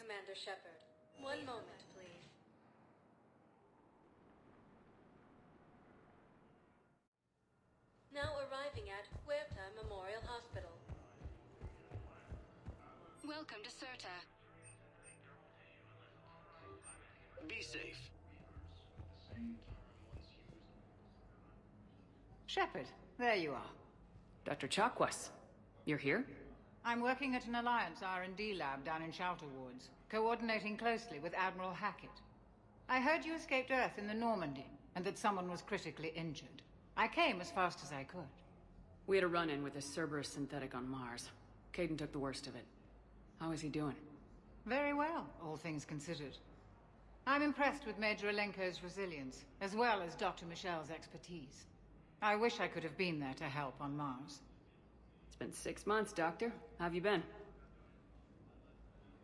Commander Shepard. One moment, please. Now arriving at Huerta Memorial Hospital. Welcome to Certa. Be safe. Shepard, there you are. Dr. Chakwas, you're here? I'm working at an Alliance R&D lab down in Shelter Wards, coordinating closely with Admiral Hackett. I heard you escaped Earth in the Normandy, and that someone was critically injured. I came as fast as I could. We had a run-in with a Cerberus synthetic on Mars. Caden took the worst of it. How is he doing? Very well, all things considered. I'm impressed with Major Alenko's resilience, as well as Dr. Michel's expertise. I wish I could have been there to help on Mars. It's been 6 months, Doctor. How have you been?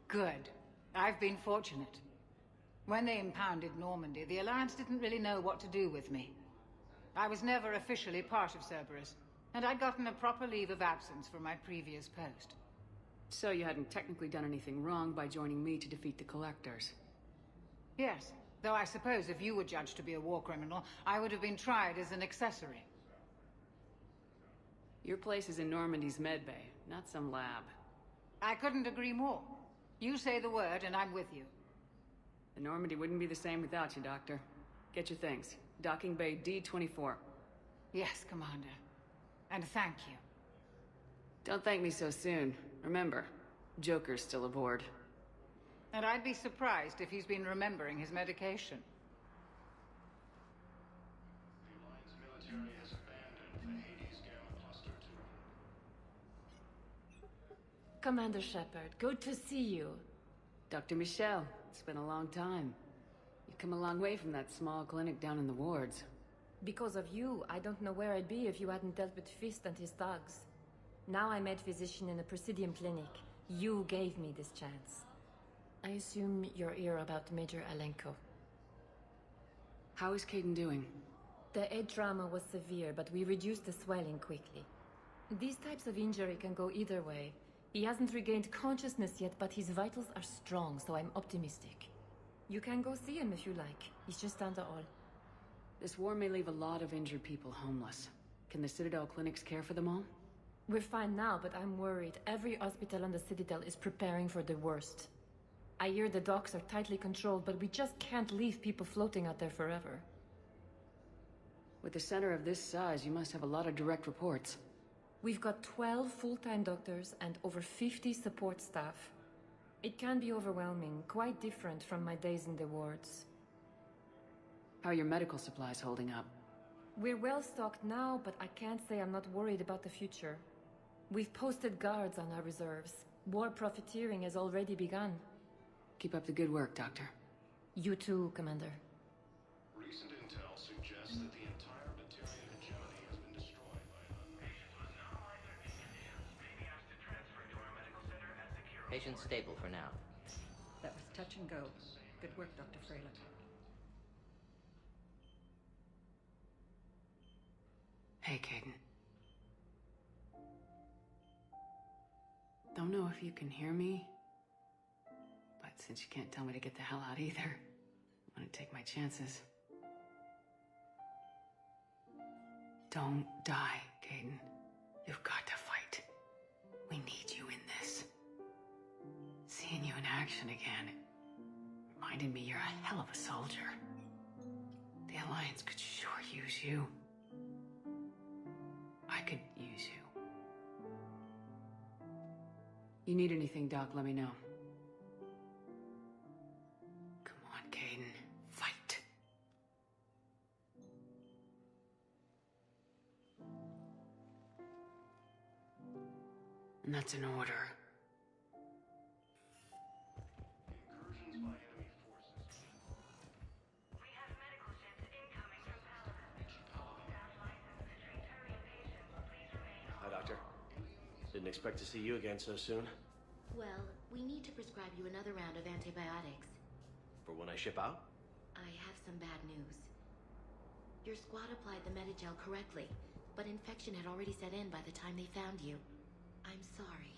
Good. I've been fortunate. When they impounded Normandy, the Alliance didn't really know what to do with me. I was never officially part of Cerberus, and I'd gotten a proper leave of absence from my previous post. So you hadn't technically done anything wrong by joining me to defeat the Collectors? Yes, though I suppose if you were judged to be a war criminal, I would have been tried as an accessory. Your place is in Normandy's medbay, not some lab. I couldn't agree more. You say the word and I'm with you. The Normandy wouldn't be the same without you, Doctor. Get your things. Docking Bay D-24. Yes, Commander. And thank you. Don't thank me so soon. Remember, Joker's still aboard. And I'd be surprised if he's been remembering his medication. The Alliance military has abandoned the Hades Gamma Cluster 2. Commander Shepard, good to see you. Dr. Michel, it's been a long time. You've come a long way from that small clinic down in the wards. Because of you, I don't know where I'd be if you hadn't dealt with Fist and his thugs. Now I'm med physician in a Presidium clinic. You gave me this chance. I assume you're here about Major Alenko. How is Caden doing? The head trauma was severe, but we reduced the swelling quickly. These types of injury can go either way. He hasn't regained consciousness yet, but his vitals are strong, so I'm optimistic. You can go see him if you like. He's just down the hall. This war may leave a lot of injured people homeless. Can the Citadel clinics care for them all? We're fine now, but I'm worried. Every hospital on the Citadel is preparing for the worst. I hear the docks are tightly controlled, but we just can't leave people floating out there forever. With a center of this size, you must have a lot of direct reports. We've got 12 full-time doctors and over 50 support staff. It can be overwhelming, quite different from my days in the wards. How are your medical supplies holding up? We're well stocked now, but I can't say I'm not worried about the future. We've posted guards on our reserves. War profiteering has already begun. Keep up the good work, Doctor. You too, Commander. Recent intel suggests that the entire Batarian hegemony has been destroyed by an unknown. Patient stable for now. That was touch and go. Good work, Dr. Freyland. Hey, Caden. Don't know if you can hear me, but since you can't tell me to get the hell out either, I'm gonna take my chances. Don't die, Caden. You've got to fight. We need you in this. Seeing you in action again reminded me you're a hell of a soldier. The Alliance could sure use you. I could use you. You need anything, Doc, let me know. Come on, Caden. Fight. And that's an order. Incursions by enemy forces. We have medical ships incoming from Paladin. Staff license to treat Turian patients. Please remain on. Hi, Doctor. Didn't expect to see you again so soon. Well, we need to prescribe you another round of antibiotics. For when I ship out? I have some bad news. Your squad applied the Medigel correctly, but infection had already set in by the time they found you. I'm sorry.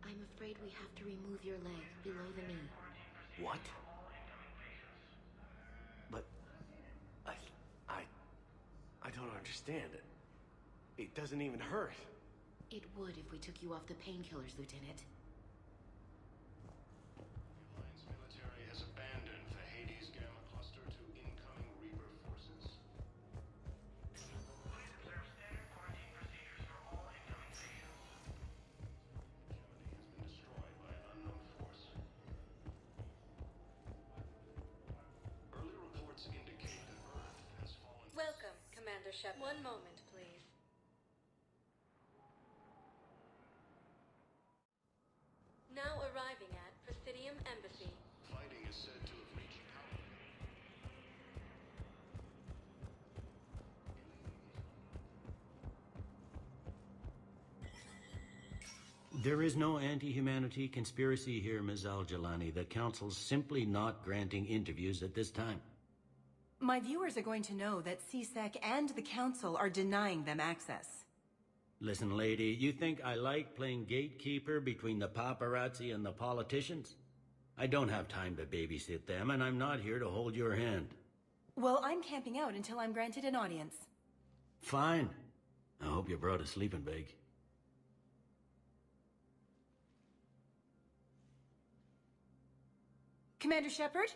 I'm afraid we have to remove your leg below the knee. What? But I don't understand it. It doesn't even hurt. It would if we took you off the painkillers, Lieutenant. The Alliance military has abandoned the Hades Gamma cluster to incoming Reaper forces. Please observe standard quarantine procedures for all incoming patients. Hegemony has been destroyed by an unknown force. Early reports indicate that Earth has fallen. Welcome, Commander Shep. One moment, please. Now arriving at Presidium Embassy. Fighting is said to have reached power. There is no anti-humanity conspiracy here, Ms. Al-Jalani. The Council's simply not granting interviews at this time. My viewers are going to know that CSEC and the Council are denying them access. Listen, lady, you think I like playing gatekeeper between the paparazzi and the politicians? I don't have time to babysit them, and I'm not here to hold your hand. Well, I'm camping out until I'm granted an audience. Fine. I hope you brought a sleeping bag. Commander Shepard?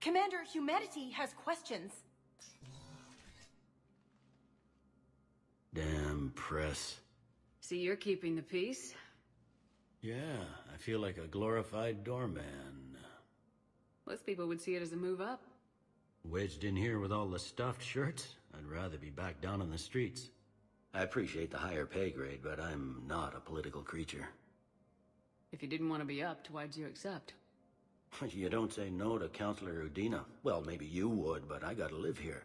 Commander, humanity has questions. Damn press. See, you're keeping the peace? Yeah, I feel like a glorified doorman. Most people would see it as a move up. Wedged in here with all the stuffed shirts? I'd rather be back down on the streets. I appreciate the higher pay grade, but I'm not a political creature. If you didn't want to be upped, why'd you accept? You don't say no to Counselor Udina. Well, maybe you would, but I gotta live here.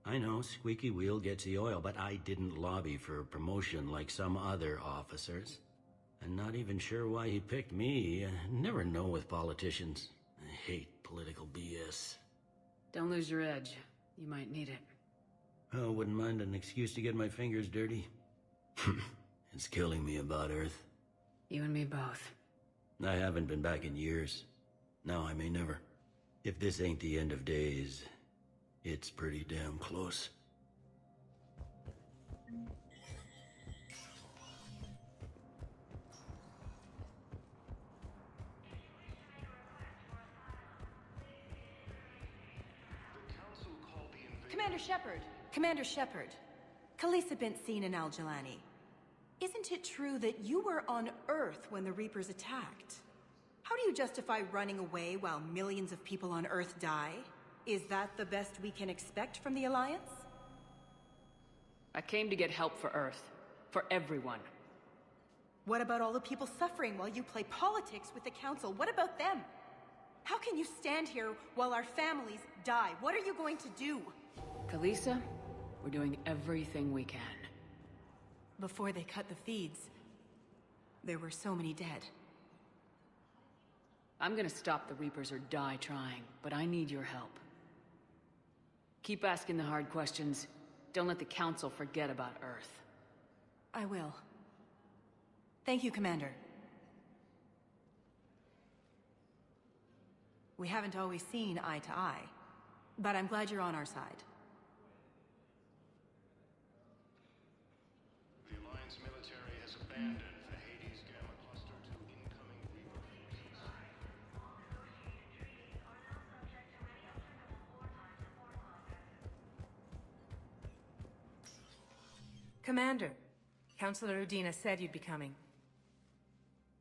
I know, squeaky wheel gets the oil, but I didn't lobby for promotion like some other officers. I'm not even sure why he picked me. I never know with politicians. I hate political BS. Don't lose your edge. You might need it. Oh, wouldn't mind an excuse to get my fingers dirty. It's killing me about Earth. You and me both. I haven't been back in years. Now I may never. If this ain't the end of days, it's pretty damn close. Commander Shepard! Commander Shepard. Khaleesa bint seen in Al-Jalani. Isn't it true that you were on Earth when the Reapers attacked? How do you justify running away while millions of people on Earth die? Is that the best we can expect from the Alliance? I came to get help for Earth. For everyone. What about all the people suffering while you play politics with the Council? What about them? How can you stand here while our families die? What are you going to do? Khaleesa, we're doing everything we can. Before they cut the feeds, there were so many dead. I'm gonna stop the Reapers or die trying, but I need your help. Keep asking the hard questions. Don't let the Council forget about Earth. I will. Thank you, Commander. We haven't always seen eye to eye, but I'm glad you're on our side. The Alliance military has abandoned the Hades Gamma cluster to incoming Reaper forces. All negotiated treaties are now subject to any applicable wartime support clauses. Commander, Councilor Udina said you'd be coming.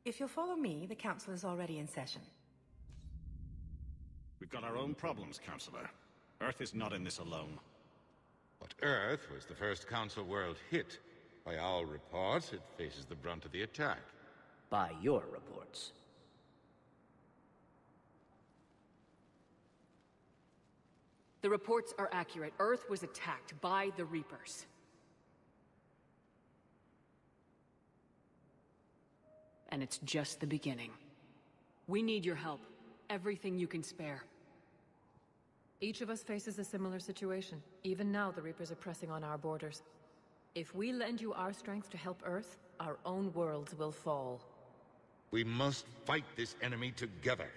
If you'll follow me, the Council is already in session. We've got our own problems, Counselor. Earth is not in this alone. But Earth was the first Council world hit. By our reports, it faces the brunt of the attack. By your reports. The reports are accurate. Earth was attacked by the Reapers. And it's just the beginning. We need your help. Everything you can spare. Each of us faces a similar situation. Even now, the Reapers are pressing on our borders. If we lend you our strength to help Earth, our own worlds will fall. We must fight this enemy together.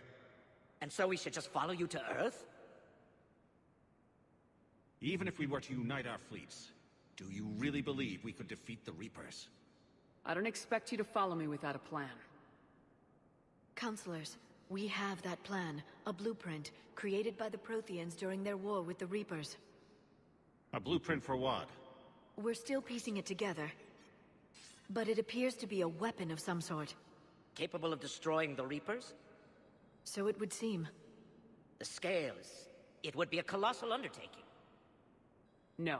And so we should just follow you to Earth? Even if we were to unite our fleets, do you really believe we could defeat the Reapers? I don't expect you to follow me without a plan. Counselors, we have that plan. A blueprint, created by the Protheans during their war with the Reapers. A blueprint for what? We're still piecing it together. But it appears to be a weapon of some sort. Capable of destroying the Reapers? So it would seem. The scales. It would be a colossal undertaking. No.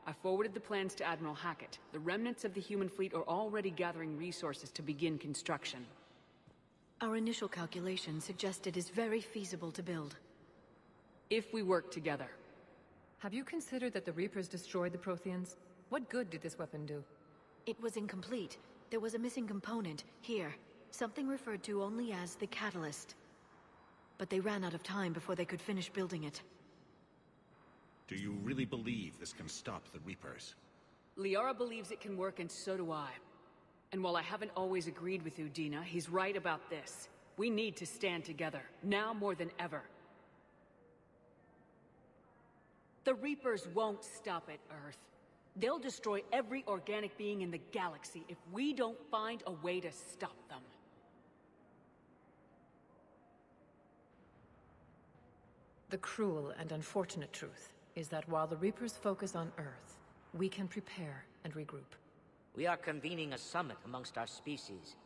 I forwarded the plans to Admiral Hackett. The remnants of the human fleet are already gathering resources to begin construction. Our initial calculations suggest it is very feasible to build. If we work together. Have you considered that the Reapers destroyed the Protheans? What good did this weapon do? It was incomplete. There was a missing component, here. Something referred to only as the catalyst. But they ran out of time before they could finish building it. Do you really believe this can stop the Reapers? Liara believes it can work, and so do I. And while I haven't always agreed with Udina, he's right about this. We need to stand together, now more than ever. The Reapers won't stop at Earth. They'll destroy every organic being in the galaxy if we don't find a way to stop them. The cruel and unfortunate truth is that while the Reapers focus on Earth, we can prepare and regroup. We are convening a summit amongst our species.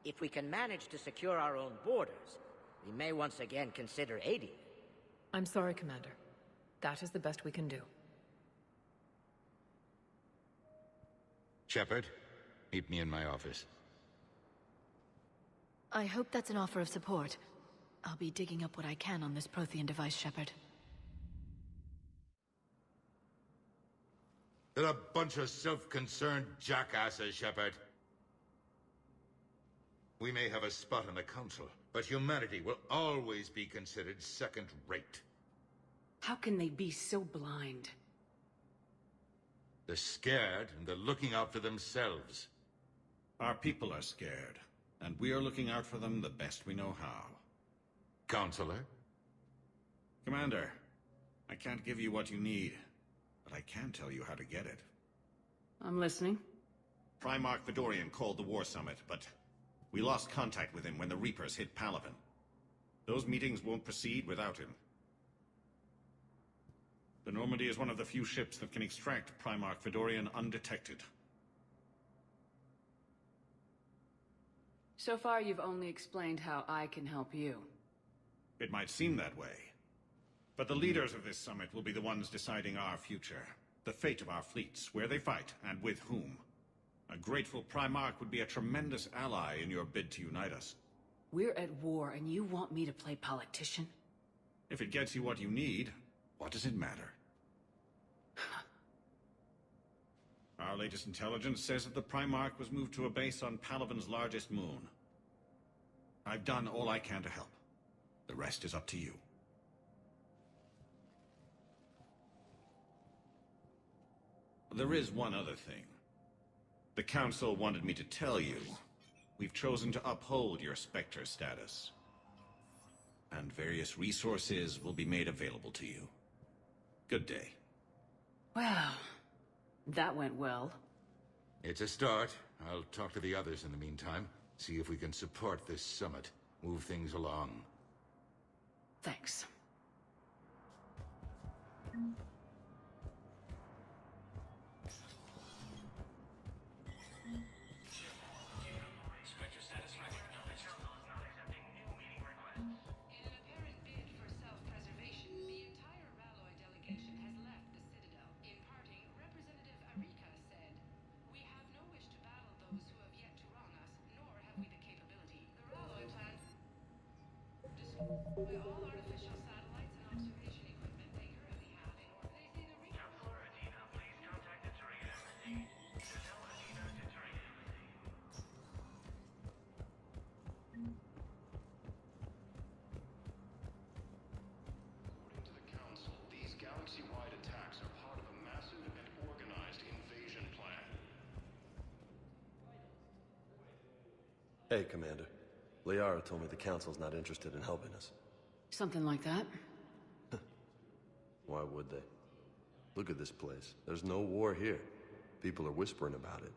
If we can manage to secure our own borders, we may once again consider aiding. I'm sorry, Commander. That is the best we can do. Shepard, meet me in my office. I hope that's an offer of support. I'll be digging up what I can on this Prothean device, Shepard. They're a bunch of self-concerned jackasses, Shepard. We may have a spot on the Council, but humanity will always be considered second-rate. How can they be so blind? They're scared, and they're looking out for themselves. Our people are scared, and we are looking out for them the best we know how. Counselor? Commander, I can't give you what you need, but I can tell you how to get it. I'm listening. Primarch Fedorian called the War Summit, but we lost contact with him when the Reapers hit Palaven. Those meetings won't proceed without him. The Normandy is one of the few ships that can extract Primarch Fedorian undetected. So far, you've only explained how I can help you. It might seem that way. But the leaders of this summit will be the ones deciding our future. The fate of our fleets, where they fight, and with whom. A grateful Primarch would be a tremendous ally in your bid to unite us. We're at war, and you want me to play politician? If it gets you what you need, what does it matter? Our latest intelligence says that the Primarch was moved to a base on Palaven's largest moon. I've done all I can to help. The rest is up to you. There is one other thing. The Council wanted me to tell you, we've chosen to uphold your Spectre status. And various resources will be made available to you. Good day. Well, that went well. It's a start. I'll talk to the others in the meantime. See if we can support this summit. Move things along. Thanks. By all artificial satellites and observation equipment they currently have in orbit. They say the Counselor Adina, please contact the Turian Embassy. To tell Adina to Turian Embassy. According to the Council, these galaxy-wide attacks are part of a massive and organized invasion plan. Hey, Commander. Liara told me the Council's not interested in helping us. Something like that. Why would they? Look at this place. There's no war here. People are whispering about it.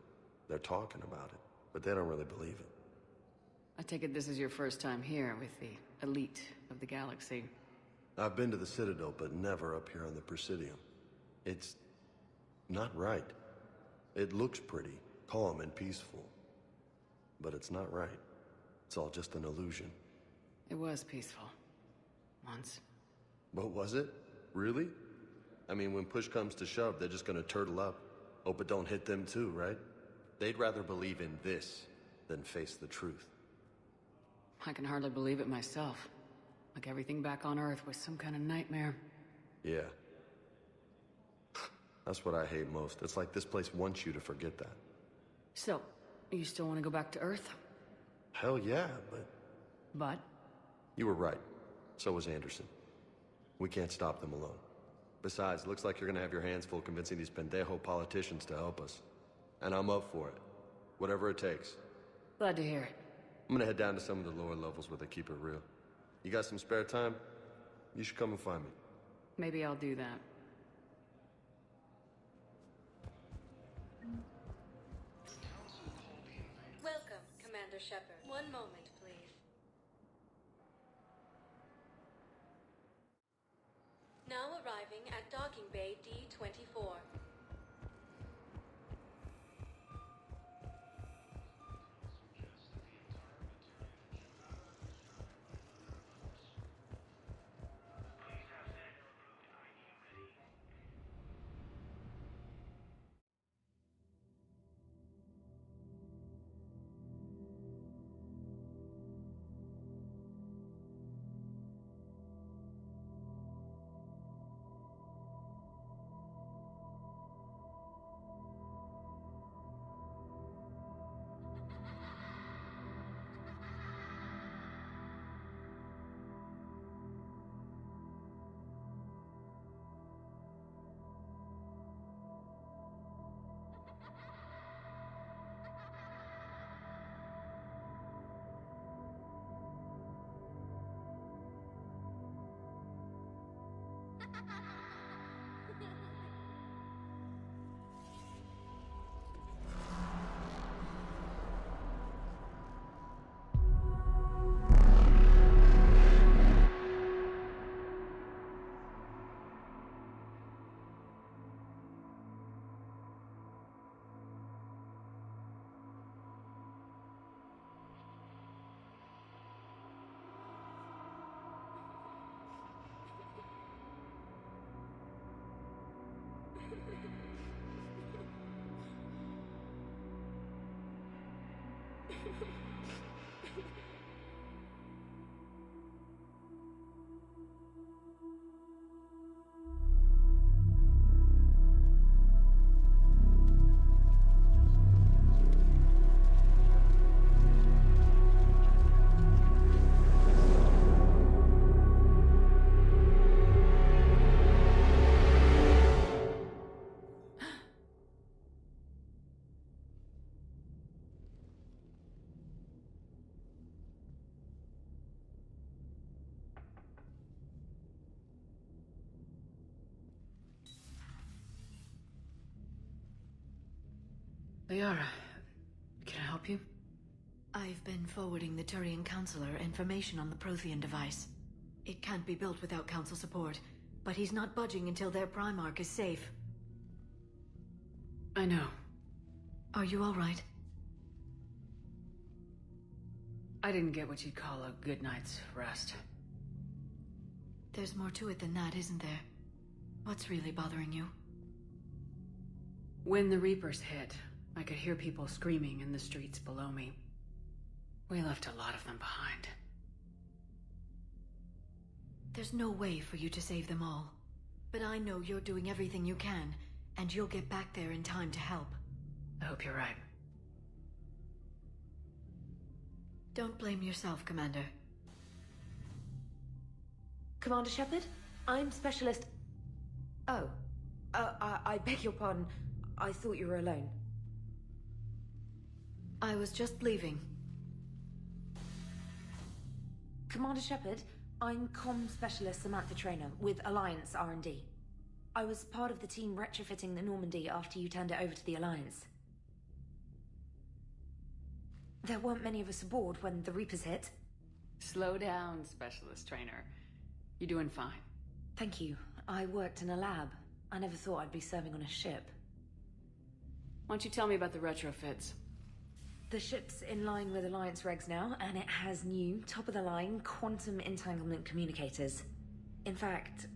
They're talking about it, but they don't really believe it. I take it this is your first time here with the elite of the galaxy. I've been to the Citadel, but never up here on the Presidium. It's not right. It looks pretty, calm and peaceful. But it's not right. It's all just an illusion. It was peaceful. Once. But was it? Really? I mean, when push comes to shove, they're just gonna turtle up. Hope it don't hit them too, right? They'd rather believe in this than face the truth. I can hardly believe it myself. Like everything back on Earth was some kind of nightmare. Yeah. That's what I hate most. It's like this place wants you to forget that. So, you still want to go back to Earth? Hell yeah, but... But? You were right. So was Anderson. We can't stop them alone. Besides, looks like you're gonna have your hands full convincing these pendejo politicians to help us. And I'm up for it. Whatever it takes. Glad to hear it. I'm gonna head down to some of the lower levels where they keep it real. You got some spare time? You should come and find me. Maybe I'll do that. Welcome, Commander Shepard. One moment, please. Now arriving at Docking Bay D-24. Liara, can I help you? I've been forwarding the Turian Counselor information on the Prothean device. It can't be built without Council support, but he's not budging until their Primarch is safe. I know. Are you all right? I didn't get what you'd call a good night's rest. There's more to it than that, isn't there? What's really bothering you? When the Reapers hit, I could hear people screaming in the streets below me. We left a lot of them behind. There's no way for you to save them all. But I know you're doing everything you can, and you'll get back there in time to help. I hope you're right. Don't blame yourself, Commander. Commander Shepard? I'm Specialist... Oh. I beg your pardon. I thought you were alone. I was just leaving. Commander Shepard, I'm comm specialist Samantha Traynor with Alliance R&D. I was part of the team retrofitting the Normandy after you turned it over to the Alliance. There weren't many of us aboard when the Reapers hit. Slow down, Specialist Trainer. You're doing fine. Thank you. I worked in a lab. I never thought I'd be serving on a ship. Why don't you tell me about the retrofits? The ship's in line with Alliance regs now, and it has new, top-of-the-line quantum entanglement communicators. In fact,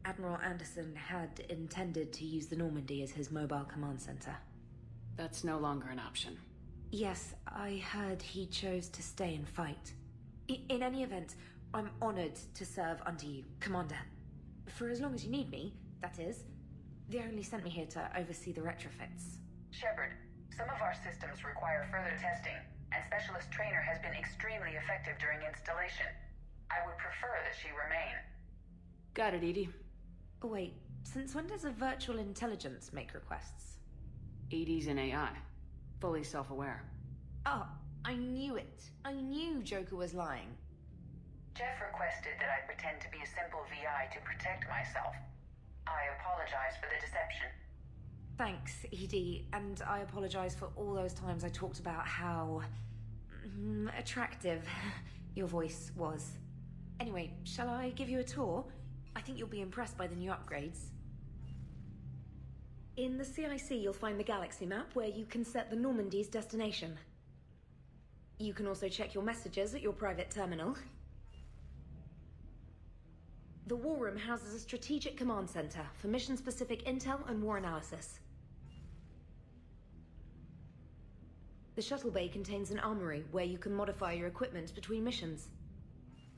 Admiral Anderson had intended to use the Normandy as his mobile command center. That's no longer an option. Yes, I heard he chose to stay and fight. In any event, I'm honored to serve under you, Commander. For as long as you need me, that is. They only sent me here to oversee the retrofits. Shepard, some of our systems require further testing, and Specialist Trainer has been extremely effective during installation. I would prefer that she remain. Got it, Edie. Oh, wait, since when does a virtual intelligence make requests? Edie's an AI. Fully self-aware. Oh, I knew it. I knew Joker was lying. Jeff requested that I pretend to be a simple VI to protect myself. I apologize for the deception. Thanks, Edie, and I apologize for all those times I talked about how... attractive your voice was. Anyway, shall I give you a tour? I think you'll be impressed by the new upgrades. In the CIC, you'll find the galaxy map where you can set the Normandy's destination. You can also check your messages at your private terminal. The War Room houses a strategic command center for mission-specific intel and war analysis. The shuttle bay contains an armory where you can modify your equipment between missions.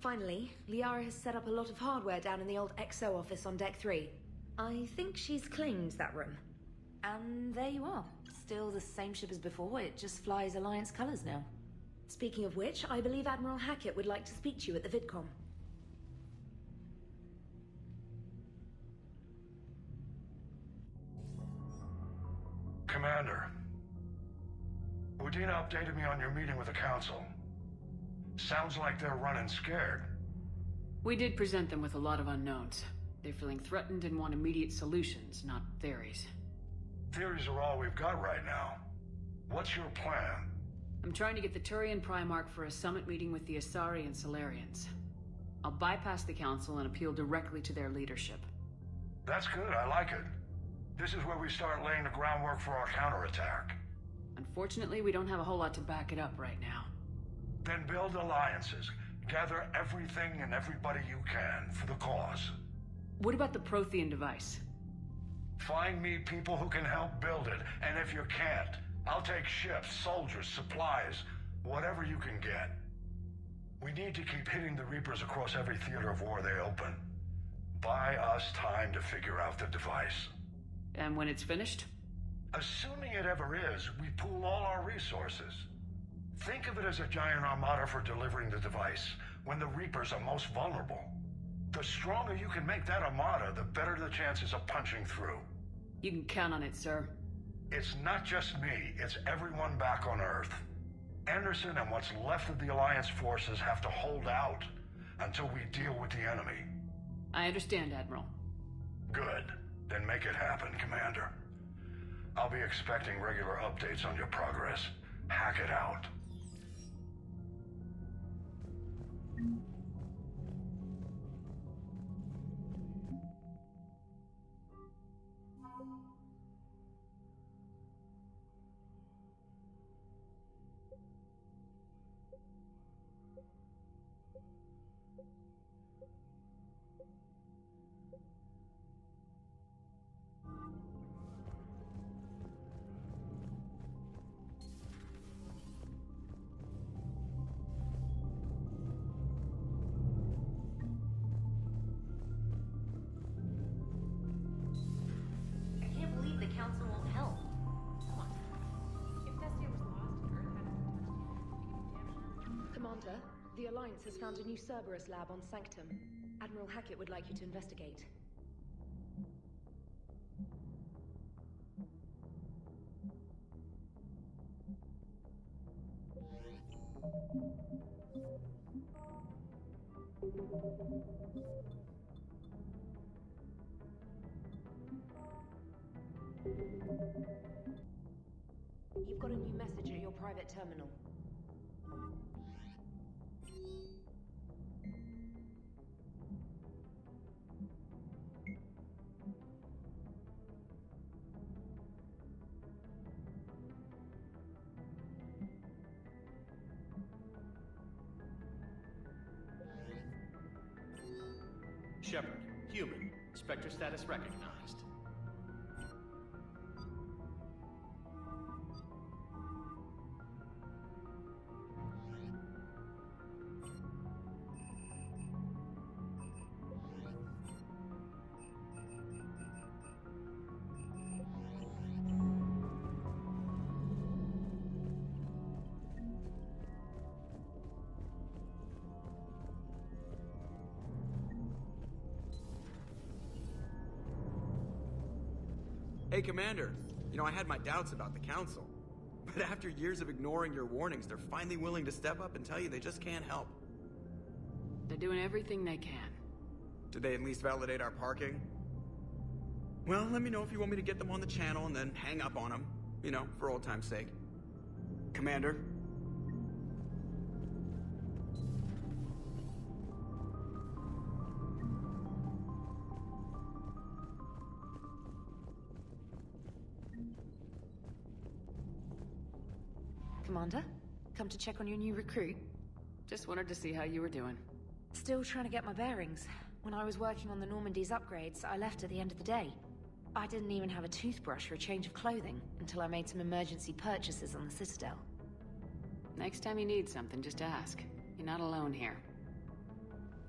Finally, Liara has set up a lot of hardware down in the old XO office on Deck 3. I think she's claimed that room. And there you are. Still the same ship as before, it just flies Alliance colors now. Speaking of which, I believe Admiral Hackett would like to speak to you at the VidCom. Commander, Udina updated me on your meeting with the Council. Sounds like they're running scared. We did present them with a lot of unknowns. They're feeling threatened and want immediate solutions, not theories. Theories are all we've got right now. What's your plan? I'm trying to get the Turian Primarch for a summit meeting with the Asari and Solarians. I'll bypass the Council and appeal directly to their leadership. That's good, I like it. This is where we start laying the groundwork for our counterattack. Unfortunately, we don't have a whole lot to back it up right now. Then build alliances. Gather everything and everybody you can for the cause. What about the Prothean device? Find me people who can help build it, and if you can't, I'll take ships, soldiers, supplies, whatever you can get. We need to keep hitting the Reapers across every theater of war they open. Buy us time to figure out the device. And when it's finished? Assuming it ever is, we pool all our resources. Think of it as a giant armada for delivering the device, when the Reapers are most vulnerable. The stronger you can make that armada, the better the chances of punching through. You can count on it, sir. It's not just me, it's everyone back on Earth. Anderson and what's left of the Alliance forces have to hold out until we deal with the enemy. I understand, Admiral. Good. Then make it happen, Commander. I'll be expecting regular updates on your progress. Hack it out. The Alliance has found a new Cerberus lab on Sanctum. Admiral Hackett would like you to investigate. You've got a new message at your private terminal. Shepard, human. Spectre status recognized. Hey, Commander. You know, I had my doubts about the Council. But after years of ignoring your warnings, they're finally willing to step up and tell you they just can't help. They're doing everything they can. Did they at least validate our parking? Well, let me know if you want me to get them on the channel and then hang up on them. You know, for old time's sake. Commander? Commander? Come to check on your new recruit? Just wanted to see how you were doing. Still trying to get my bearings. When I was working on the Normandy's upgrades, I left at the end of the day. I didn't even have a toothbrush or a change of clothing until I made some emergency purchases on the Citadel. Next time you need something, just ask. You're not alone here.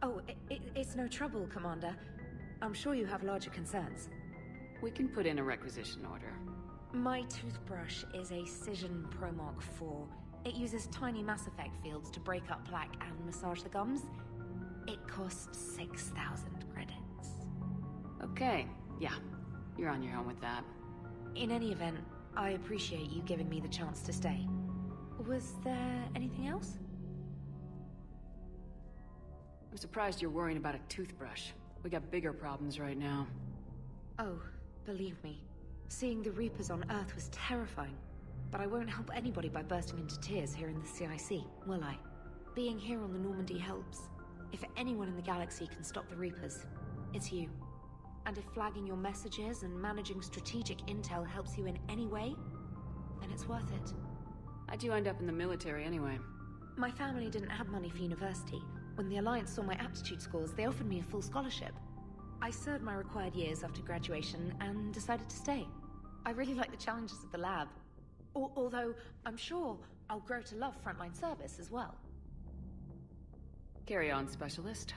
Oh, it's no trouble, Commander. I'm sure you have larger concerns. We can put in a requisition order. My toothbrush is a Cision Pro Mark 4. It uses tiny Mass Effect fields to break up plaque and massage the gums. It costs 6,000 credits. Okay, yeah. You're on your own with that. In any event, I appreciate you giving me the chance to stay. Was there anything else? I'm surprised you're worrying about a toothbrush. We got bigger problems right now. Oh, believe me. Seeing the Reapers on Earth was terrifying. But I won't help anybody by bursting into tears here in the CIC, will I? Being here on the Normandy helps. If anyone in the galaxy can stop the Reapers, it's you. And if flagging your messages and managing strategic intel helps you in any way, then it's worth it. How'd you end up in the military anyway? My family didn't have money for university. When the Alliance saw my aptitude scores, they offered me a full scholarship. I served my required years after graduation and decided to stay. I really like the challenges of the lab. Although, I'm sure I'll grow to love frontline service as well. Carry on, Specialist.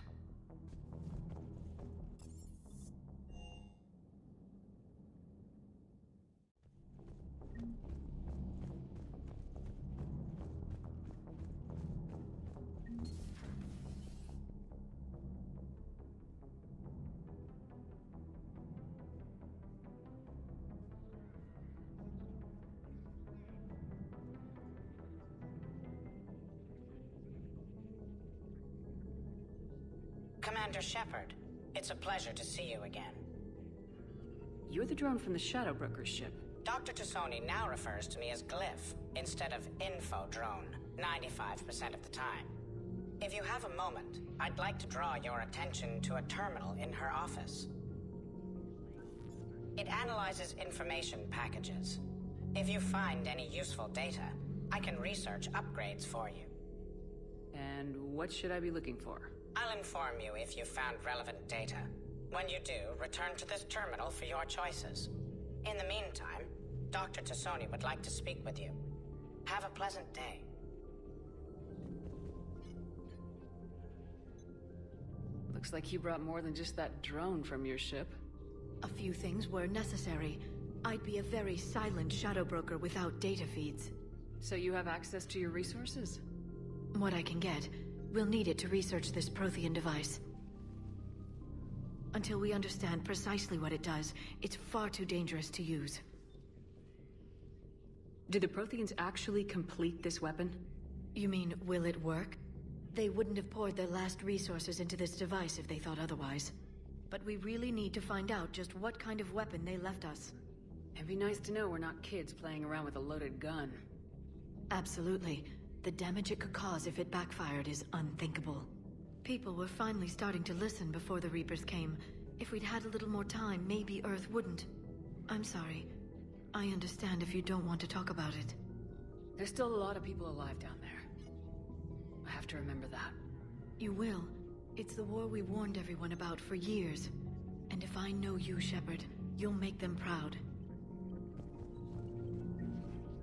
Commander Shepard, it's a pleasure to see you again. You're the drone from the Shadow Broker's ship. Dr. Tassoni now refers to me as Glyph instead of Info Drone, 95% of the time. If you have a moment, I'd like to draw your attention to a terminal in her office. It analyzes information packages. If you find any useful data, I can research upgrades for you. And what should I be looking for? I'll inform you if you've found relevant data. When you do, return to this terminal for your choices. In the meantime, Dr. Tassoni would like to speak with you. Have a pleasant day. Looks like you brought more than just that drone from your ship. A few things were necessary. I'd be a very silent shadow broker without data feeds. So you have access to your resources? What I can get. We'll need it to research this Prothean device. Until we understand precisely what it does, it's far too dangerous to use. Do the Protheans actually complete this weapon? You mean, will it work? They wouldn't have poured their last resources into this device if they thought otherwise. But we really need to find out just what kind of weapon they left us. It'd be nice to know we're not kids playing around with a loaded gun. Absolutely. The damage it could cause if it backfired is unthinkable. People were finally starting to listen before the Reapers came. If we'd had a little more time, maybe Earth wouldn't. I'm sorry. I understand if you don't want to talk about it. There's still a lot of people alive down there. I have to remember that. You will. It's the war we warned everyone about for years. And if I know you, Shepard, you'll make them proud.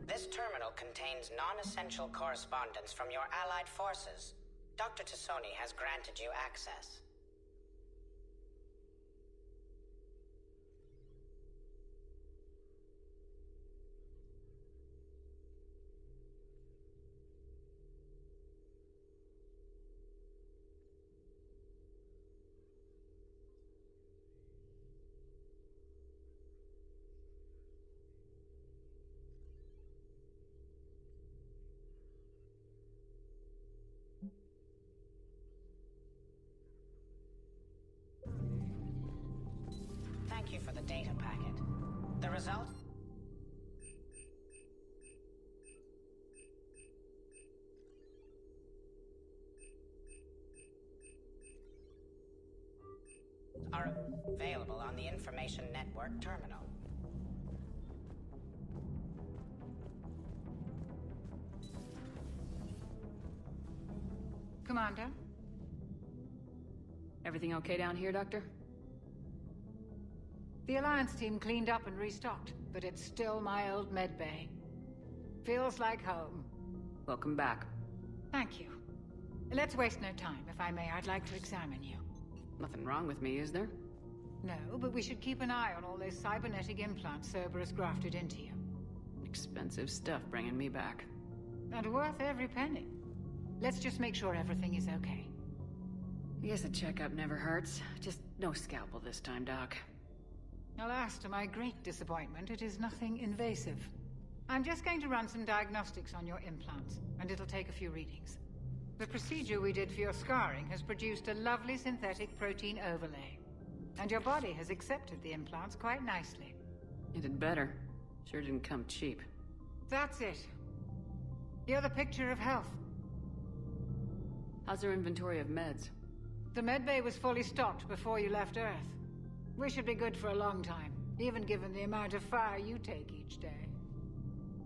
This terminal contains non-essential correspondence from your allied forces. Dr. Tassoni has granted you access. Thank you for the data packet. The result? Are available on the Information Network terminal. Commander? Everything okay down here, Doctor? The Alliance team cleaned up and restocked, but it's still my old medbay. Feels like home. Welcome back. Thank you. Let's waste no time. If I may, I'd like to examine you. Nothing wrong with me, is there? No, but we should keep an eye on all those cybernetic implants Cerberus grafted into you. Expensive stuff bringing me back. And worth every penny. Let's just make sure everything is okay. I guess a checkup never hurts. Just no scalpel this time, Doc. Alas, to my great disappointment, it is nothing invasive. I'm just going to run some diagnostics on your implants, and it'll take a few readings. The procedure we did for your scarring has produced a lovely synthetic protein overlay. And your body has accepted the implants quite nicely. It did better. Sure didn't come cheap. That's it. You're the picture of health. How's our inventory of meds? The medbay was fully stocked before you left Earth. We should be good for a long time, even given the amount of fire you take each day.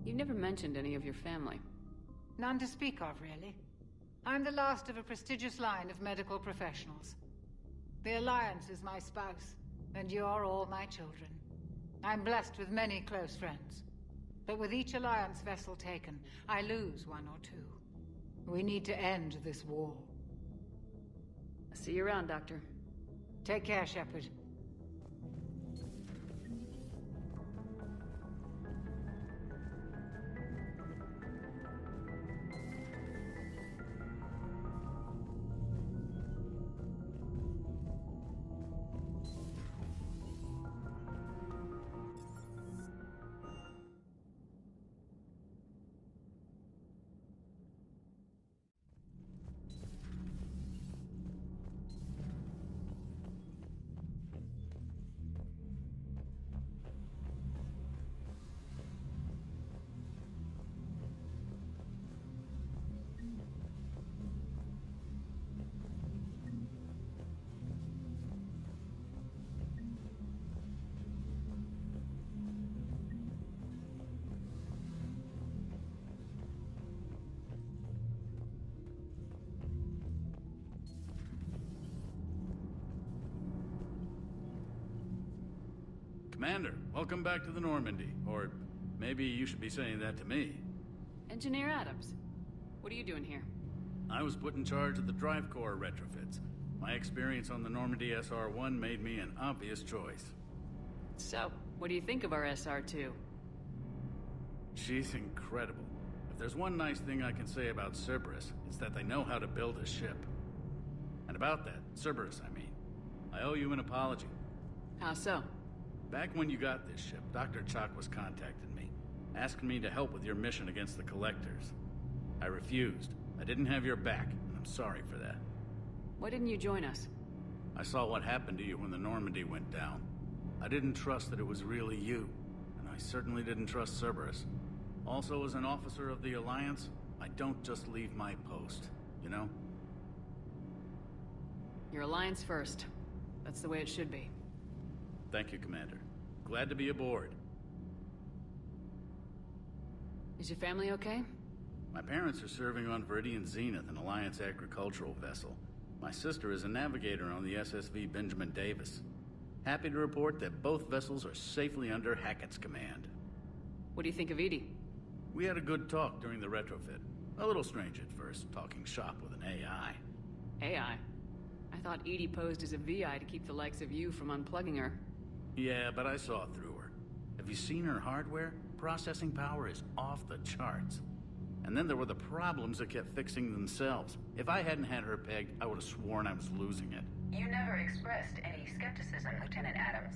You never mentioned any of your family. None to speak of, really. I'm the last of a prestigious line of medical professionals. The Alliance is my spouse, and you're all my children. I'm blessed with many close friends. But with each Alliance vessel taken, I lose one or two. We need to end this war. I'll see you around, Doctor. Take care, Shepard. Commander, welcome back to the Normandy. Or maybe you should be saying that to me. Engineer Adams, what are you doing here? I was put in charge of the drive core retrofits. My experience on the Normandy SR-1 made me an obvious choice. So, what do you think of our SR-2? She's incredible. If there's one nice thing I can say about Cerberus, it's that they know how to build a ship. And about that, Cerberus, I mean, I owe you an apology. How so? Back when you got this ship, Dr. Chalk was contacting me, asking me to help with your mission against the Collectors. I refused. I didn't have your back, and I'm sorry for that. Why didn't you join us? I saw what happened to you when the Normandy went down. I didn't trust that it was really you, and I certainly didn't trust Cerberus. Also, as an officer of the Alliance, I don't just leave my post, you know? Your Alliance first. That's the way it should be. Thank you, Commander. Glad to be aboard. Is your family okay? My parents are serving on Viridian Zenith, an Alliance agricultural vessel. My sister is a navigator on the SSV Benjamin Davis. Happy to report that both vessels are safely under Hackett's command. What do you think of Edie? We had a good talk during the retrofit. A little strange at first, talking shop with an AI. AI? I thought Edie posed as a VI to keep the likes of you from unplugging her. Yeah, but I saw through her. Have you seen her hardware? Processing power is off the charts. And then there were the problems that kept fixing themselves. If I hadn't had her pegged, I would have sworn I was losing it. You never expressed any skepticism, Lieutenant Adams.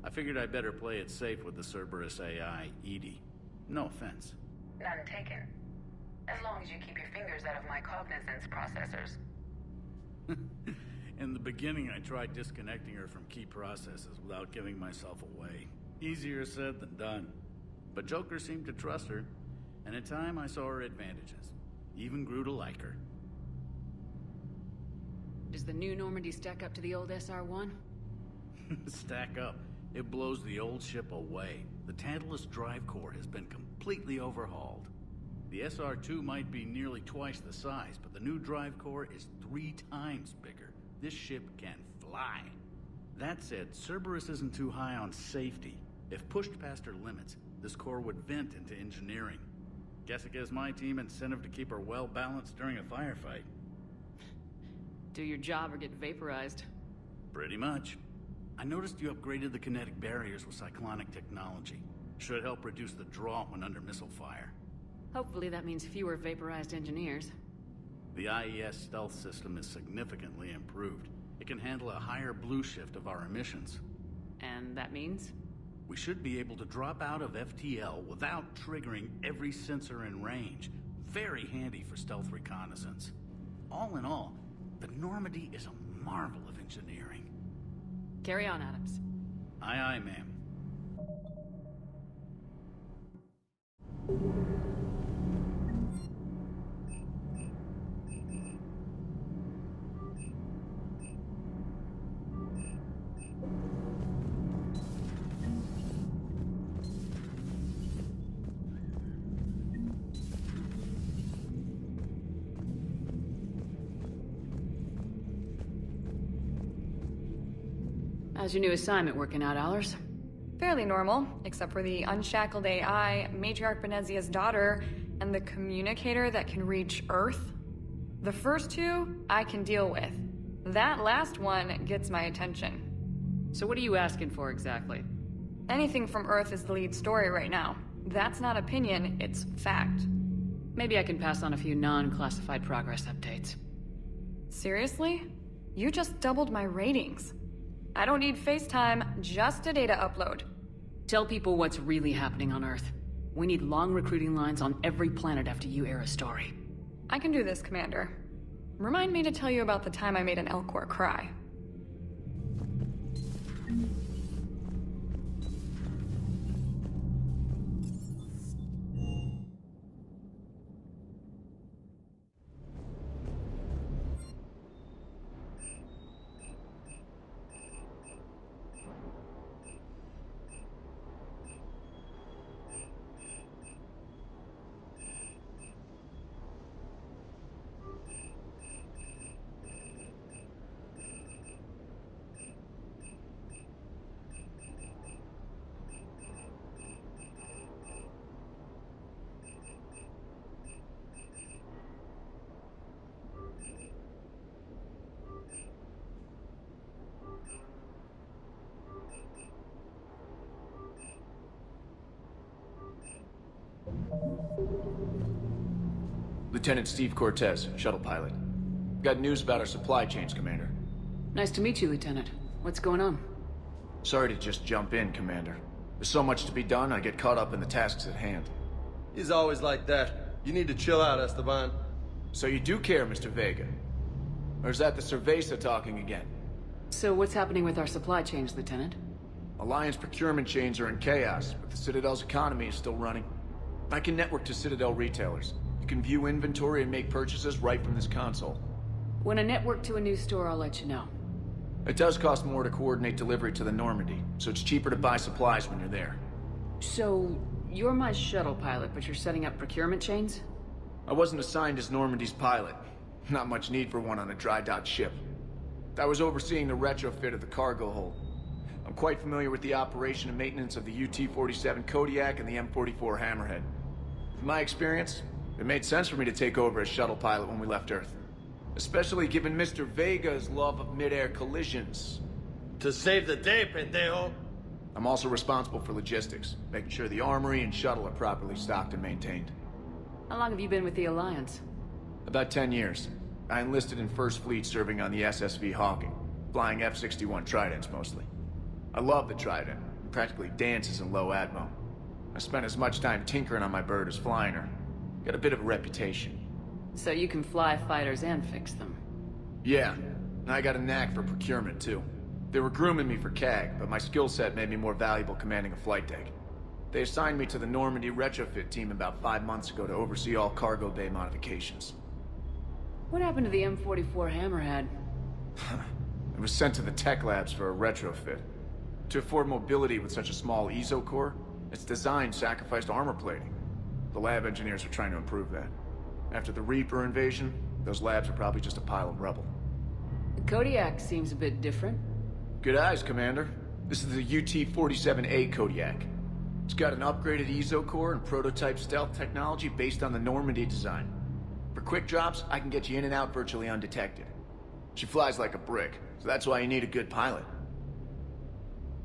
I figured I'd better play it safe with the Cerberus AI, Edie. No offense. None taken. As long as you keep your fingers out of my cognizance processors. In the beginning, I tried disconnecting her from key processes without giving myself away. Easier said than done. But Joker seemed to trust her, and in time I saw her advantages. Even grew to like her. Does the new Normandy stack up to the old SR-1? Stack up. It blows the old ship away. The Tantalus drive core has been completely overhauled. The SR-2 might be nearly twice the size, but the new drive core is 3 times bigger. This ship can fly. That said, Cerberus isn't too high on safety. If pushed past her limits, this core would vent into engineering. Guess it gives my team incentive to keep her well balanced during a firefight. Do your job or get vaporized. Pretty much. I noticed you upgraded the kinetic barriers with cyclonic technology. Should help reduce the draw when under missile fire. Hopefully that means fewer vaporized engineers. The IES stealth system is significantly improved. It can handle a higher blue shift of our emissions. And that means? We should be able to drop out of FTL without triggering every sensor in range. Very handy for stealth reconnaissance. All in all, the Normandy is a marvel of engineering. Carry on, Adams. Aye, aye, ma'am. How's your new assignment working out, Allers? Fairly normal, except for the unshackled AI, Matriarch Benezia's daughter, and the communicator that can reach Earth. The first two, I can deal with. That last one gets my attention. So what are you asking for exactly? Anything from Earth is the lead story right now. That's not opinion, it's fact. Maybe I can pass on a few non-classified progress updates. Seriously? You just doubled my ratings. I don't need FaceTime, just a data upload. Tell people what's really happening on Earth. We need long recruiting lines on every planet after you air a story. I can do this, Commander. Remind me to tell you about the time I made an Elcor cry. Lieutenant Steve Cortez, shuttle pilot. Got news about our supply chains, Commander. Nice to meet you, Lieutenant. What's going on? Sorry to just jump in, Commander. There's so much to be done, I get caught up in the tasks at hand. He's always like that. You need to chill out, Esteban. So you do care, Mr. Vega? Or is that the Cerveza talking again? So what's happening with our supply chains, Lieutenant? Alliance procurement chains are in chaos, but the Citadel's economy is still running. I can network to Citadel retailers. You can view inventory and make purchases right from this console. When I network to a new store, I'll let you know. It does cost more to coordinate delivery to the Normandy, so it's cheaper to buy supplies when you're there. So, you're my shuttle pilot, but you're setting up procurement chains? I wasn't assigned as Normandy's pilot. Not much need for one on a dry dock ship. I was overseeing the retrofit of the cargo hold. I'm quite familiar with the operation and maintenance of the UT-47 Kodiak and the M44 Hammerhead. From my experience, it made sense for me to take over as shuttle pilot when we left Earth. Especially given Mr. Vega's love of mid-air collisions. To save the day, pendejo! I'm also responsible for logistics, making sure the armory and shuttle are properly stocked and maintained. How long have you been with the Alliance? About 10 years. I enlisted in First Fleet serving on the SSV Hawking, flying F-61 Tridents mostly. I love the Trident, it practically dances in low atmo. I spent as much time tinkering on my bird as flying her. Got a bit of a reputation. So you can fly fighters and fix them? Yeah, and I got a knack for procurement too. They were grooming me for CAG, but my skill set made me more valuable commanding a flight deck. They assigned me to the Normandy retrofit team about 5 months ago to oversee all cargo bay modifications. What happened to the M44 Hammerhead? It was sent to the tech labs for a retrofit. To afford mobility with such a small ESO core, its design sacrificed armor plating. The lab engineers were trying to improve that. After the Reaper invasion, those labs are probably just a pile of rubble. The Kodiak seems a bit different. Good eyes, Commander. This is the UT-47A Kodiak. It's got an upgraded ESO core and prototype stealth technology based on the Normandy design. For quick drops, I can get you in and out virtually undetected. She flies like a brick, so that's why you need a good pilot.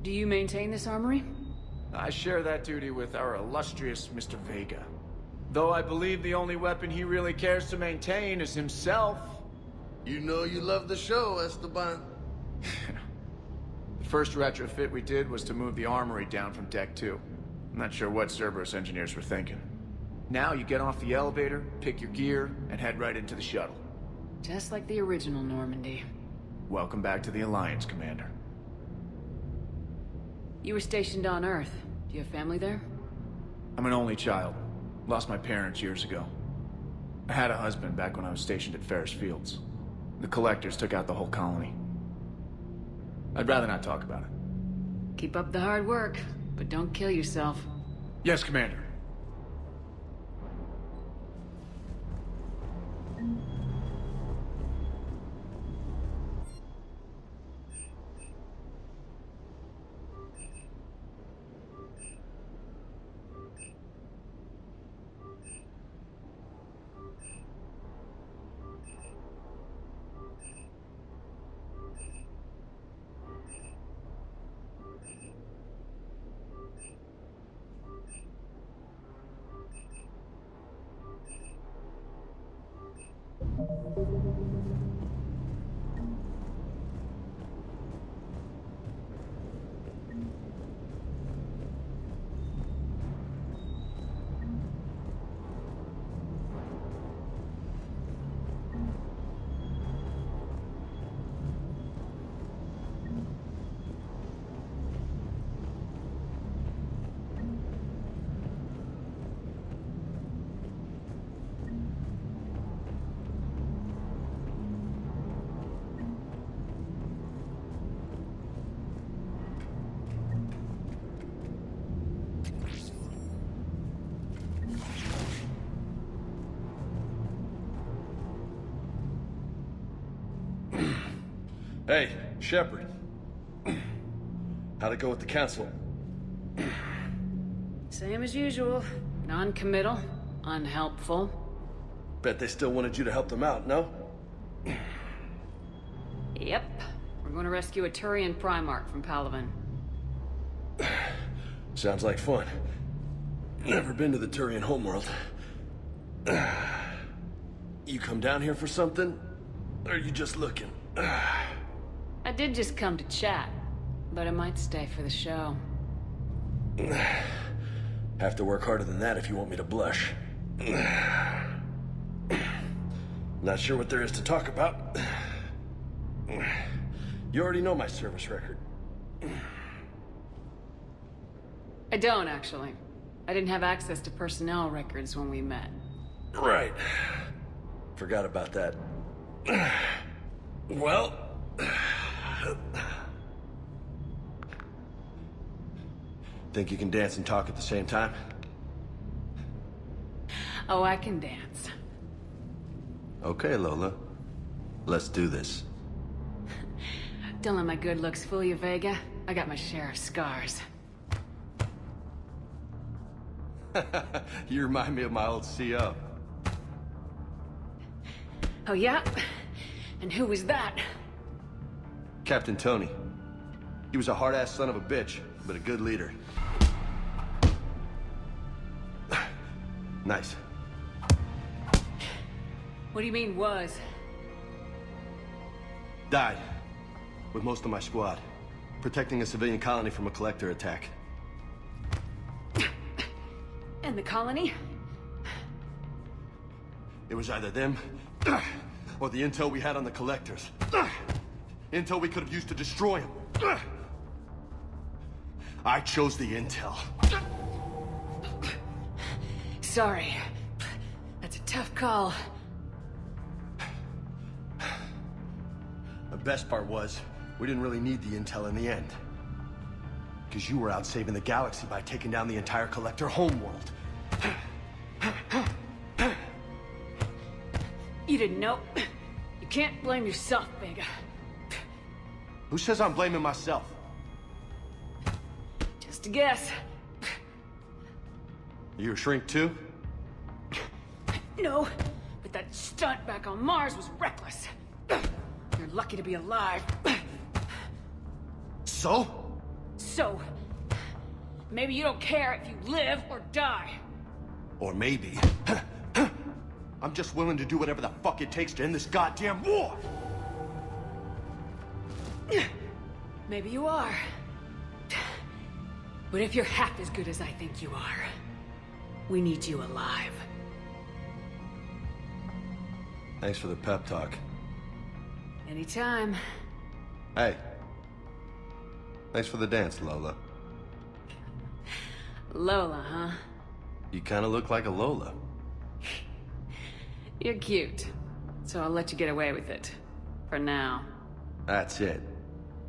Do you maintain this armory? I share that duty with our illustrious Mr. Vega. Though I believe the only weapon he really cares to maintain is himself. You know you love the show, Esteban. The first retrofit we did was to move the armory down from Deck 2. I'm not sure what Cerberus engineers were thinking. Now you get off the elevator, pick your gear, and head right into the shuttle. Just like the original Normandy. Welcome back to the Alliance, Commander. You were stationed on Earth. Do you have family there? I'm an only child. Lost my parents years ago. I had a husband back when I was stationed at Ferris Fields. The Collectors took out the whole colony. I'd rather not talk about it. Keep up the hard work, but don't kill yourself. Yes, Commander. Hey, Shepard. How'd it go with the council? Same as usual. Non-committal, unhelpful. Bet they still wanted you to help them out, no? Yep. We're going to rescue a Turian Primarch from Palaven. Sounds like fun. Never been to the Turian homeworld. You come down here for something? Or are you just looking? I did just come to chat, but I might stay for the show. Have to work harder than that if you want me to blush. Not sure what there is to talk about. You already know my service record. I don't, actually. I didn't have access to personnel records when we met. Right. Forgot about that. Well... Think you can dance and talk at the same time? Oh, I can dance. Okay, Lola. Let's do this. Don't let my good looks fool you, Vega. I got my share of scars. You remind me of my old CO. Oh, yeah? And who was that? Captain Tony. He was a hard-ass son of a bitch, but a good leader. Nice. What do you mean, was? Died. With most of my squad. Protecting a civilian colony from a collector attack. And the colony? It was either them, or the intel we had on the collectors. Intel we could have used to destroy them. I chose the intel. Sorry. That's a tough call. The best part was, we didn't really need the intel in the end. Because you were out saving the galaxy by taking down the entire collector homeworld. You didn't know. You can't blame yourself, Vega. Who says I'm blaming myself? Just a guess. You a shrink too? No, but that stunt back on Mars was reckless. You're lucky to be alive. So? So, maybe you don't care if you live or die. Or maybe... I'm just willing to do whatever the fuck it takes to end this goddamn war! Maybe you are. But if you're half as good as I think you are, we need you alive. Thanks for the pep talk. Anytime. Hey. Thanks for the dance, Lola. Lola, huh? You kinda look like a Lola. You're cute. So I'll let you get away with it. For now. That's it.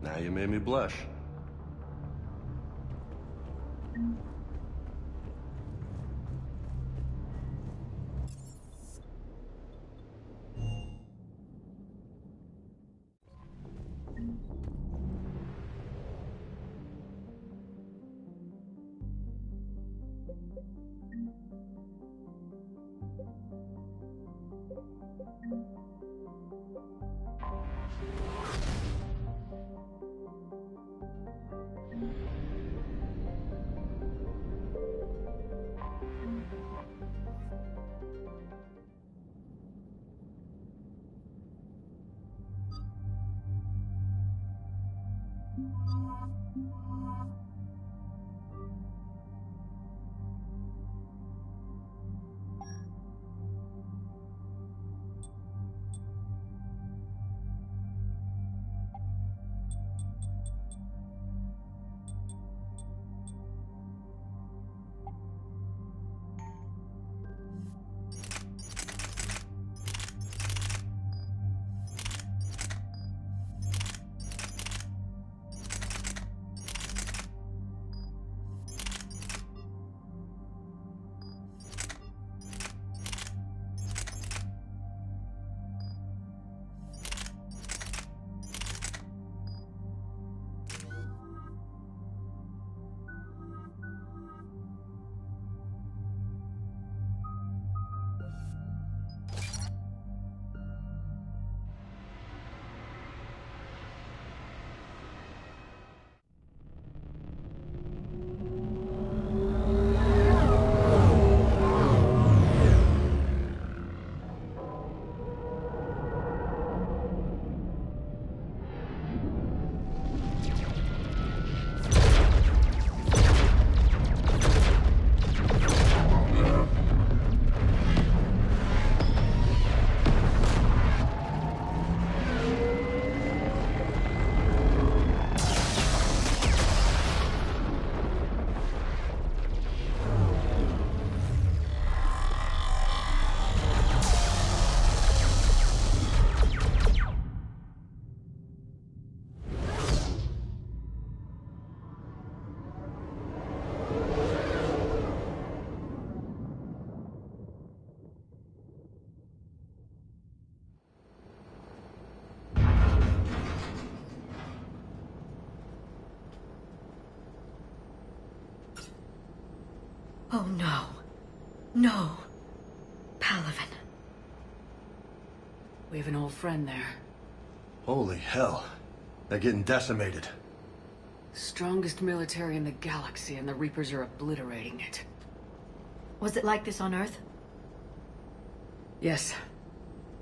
Now you made me blush. Oh no. No. Palaven. We have an old friend there. Holy hell. They're getting decimated. Strongest military in the galaxy, and the Reapers are obliterating it. Was it like this on Earth? Yes.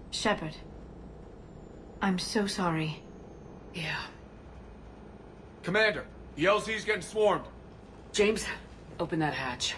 Shepard. I'm so sorry. Yeah. Commander, the LZ's getting swarmed. James, open that hatch.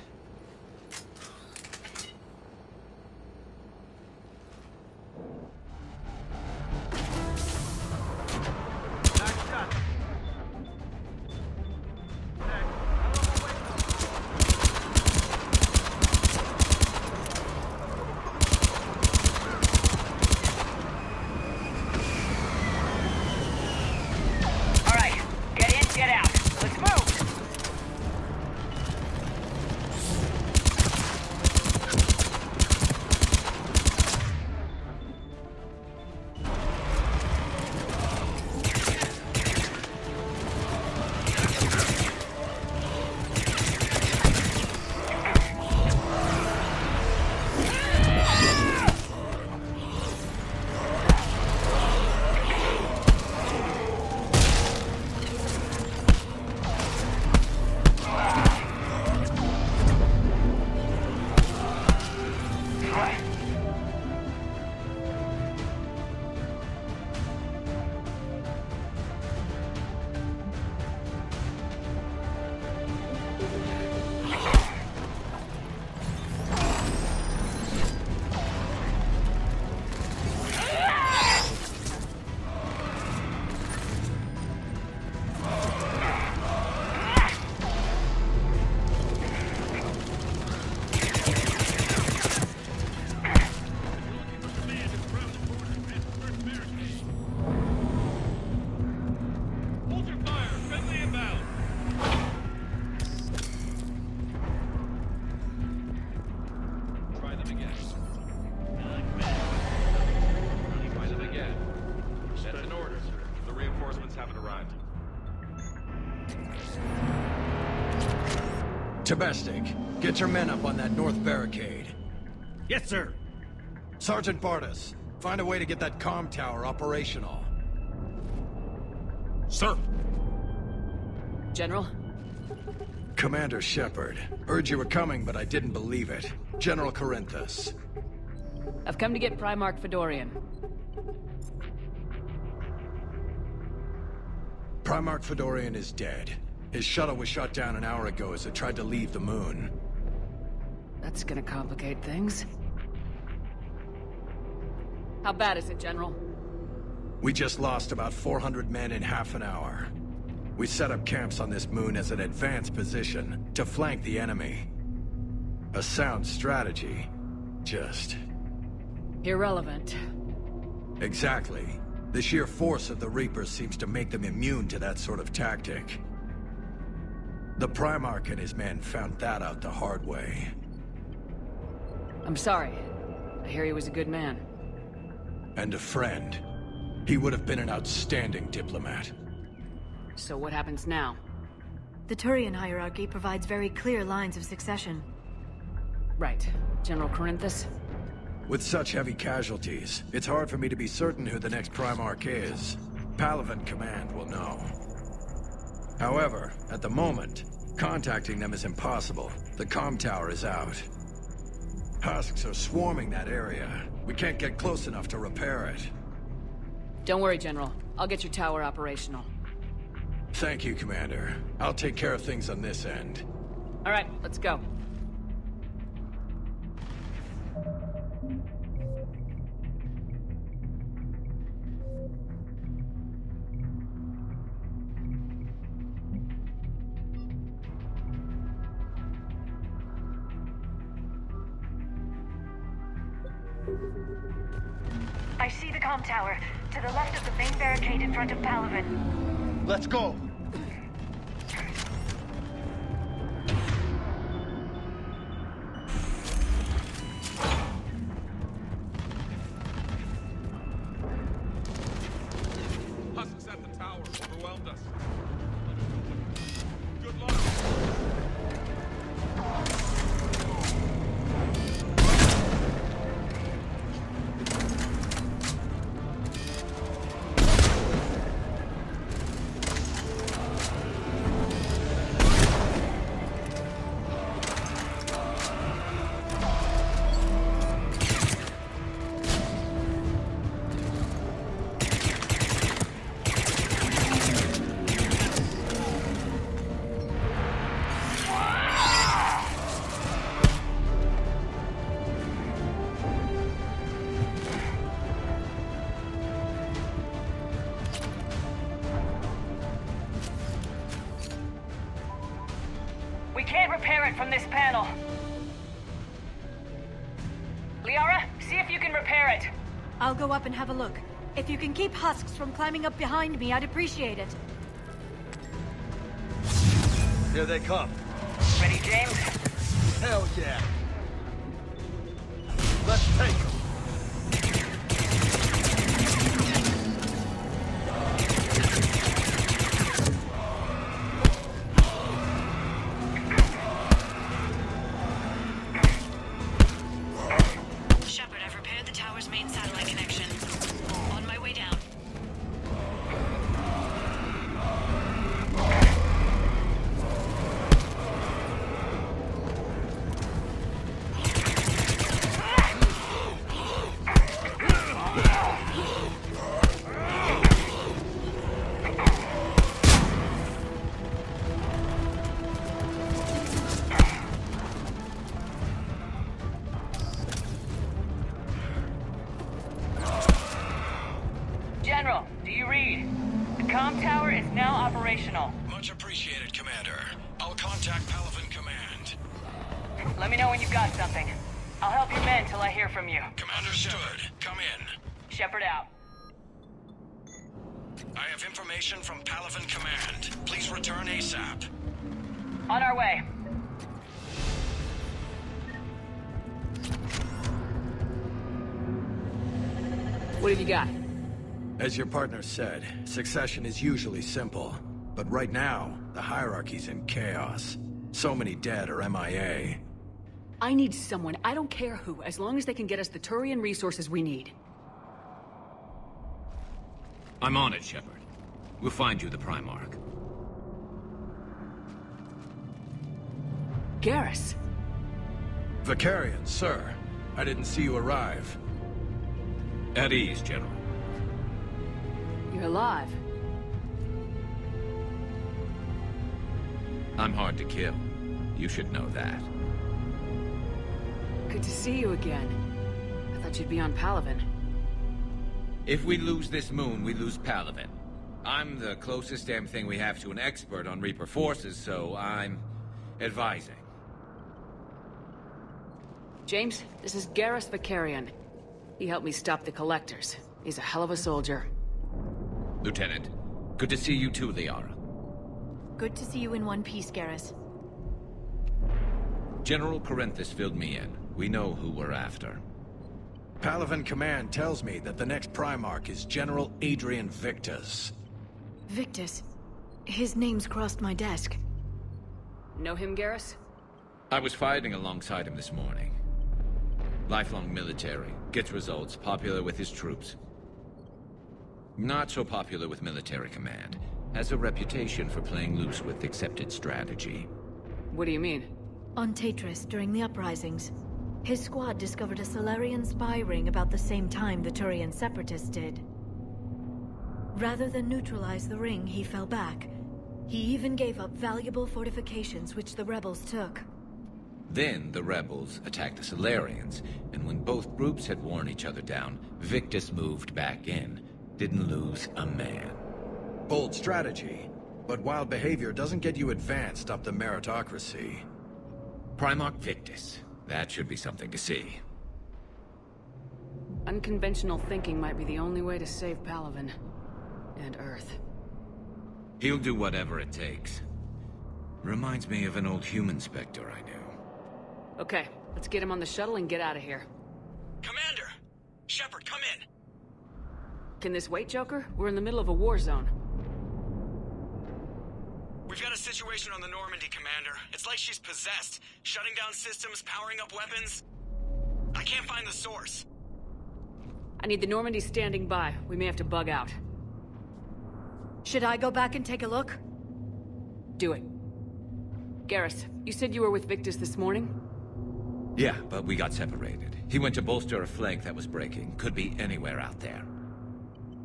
Domestic, get your men up on that north barricade. Yes, sir. Sergeant Bartas, find a way to get that comm tower operational. Sir. General? Commander Shepard. Heard you were coming, but I didn't believe it. General Corinthus. I've come to get Primarch Fedorian. Primarch Fedorian is dead. His shuttle was shot down an hour ago as it tried to leave the moon. That's gonna complicate things. How bad is it, General? We just lost about 400 men in half an hour. We set up camps on this moon as an advanced position to flank the enemy. A sound strategy. Just... irrelevant. Exactly. The sheer force of the Reapers seems to make them immune to that sort of tactic. The Primarch and his men found that out the hard way. I'm sorry. I hear he was a good man. And a friend. He would have been an outstanding diplomat. So what happens now? The Turian hierarchy provides very clear lines of succession. Right. General Corinthus? With such heavy casualties, it's hard for me to be certain who the next Primarch is. Palaven Command will know. However, at the moment, contacting them is impossible. The comm tower is out. Husks are swarming that area. We can't get close enough to repair it. Don't worry, General. I'll get your tower operational. Thank you, Commander. I'll take care of things on this end. All right, let's go. I see the comm tower, to the left of the main barricade in front of Palaven. Let's go! Husks at the tower overwhelmed us. Good luck. We can't repair it from this panel. Liara, see if you can repair it. I'll go up and have a look. If you can keep husks from climbing up behind me, I'd appreciate it. Here they come. Ready, James? Hell yeah. Let's take them. Shepard, I've repaired the tower's main satellite connection. On my way down. General, do you read? The comm tower is now operational. Much appreciated, Commander. I'll contact Palaven Command. Let me know when you've got something. I'll help your men till I hear from you. Commander Shepard, come in. Shepard out. I have information from Palaven Command. Please return ASAP. On our way. What have you got? As your partner said, succession is usually simple. But right now, the hierarchy's in chaos. So many dead or MIA. I need someone, I don't care who, as long as they can get us the Turian resources we need. I'm on it, Shepard. We'll find you the Primarch. Garrus. Vicarian, sir. I didn't see you arrive. At ease, General. You're alive. I'm hard to kill. You should know that. Good to see you again. I thought you'd be on Palaven. If we lose this moon, we lose Palaven. I'm the closest damn thing we have to an expert on Reaper forces, so I'm advising. James, this is Garrus Vicarian. He helped me stop the Collectors. He's a hell of a soldier. Lieutenant, good to see you too, Liara. Good to see you in one piece, Garrus. General Corinthus filled me in. We know who we're after. Palaven Command tells me that the next Primarch is General Adrian Victus. Victus. His name's crossed my desk. Know him, Garrus? I was fighting alongside him this morning. Lifelong military, gets results, popular with his troops. Not so popular with military command. Has a reputation for playing loose with accepted strategy. What do you mean? On Tatris, during the uprisings, his squad discovered a Solarian spy ring about the same time the Turian Separatists did. Rather than neutralize the ring, he fell back. He even gave up valuable fortifications which the rebels took. Then the rebels attacked the Solarians, and when both groups had worn each other down, Victus moved back in. Didn't lose a man. Bold strategy, but wild behavior doesn't get you advanced up the meritocracy. Primarch Victus. That should be something to see. Unconventional thinking might be the only way to save Palaven. And Earth. He'll do whatever it takes. Reminds me of an old human Spectre I knew. Okay, let's get him on the shuttle and get out of here. Commander! Shepard, come in! Can this wait, Joker? We're in the middle of a war zone. We've got a situation on the Normandy, Commander. It's like she's possessed. Shutting down systems, powering up weapons. I can't find the source. I need the Normandy standing by. We may have to bug out. Should I go back and take a look? Do it. Garrus, you said you were with Victus this morning? Yeah, but we got separated. He went to bolster a flank that was breaking. Could be anywhere out there.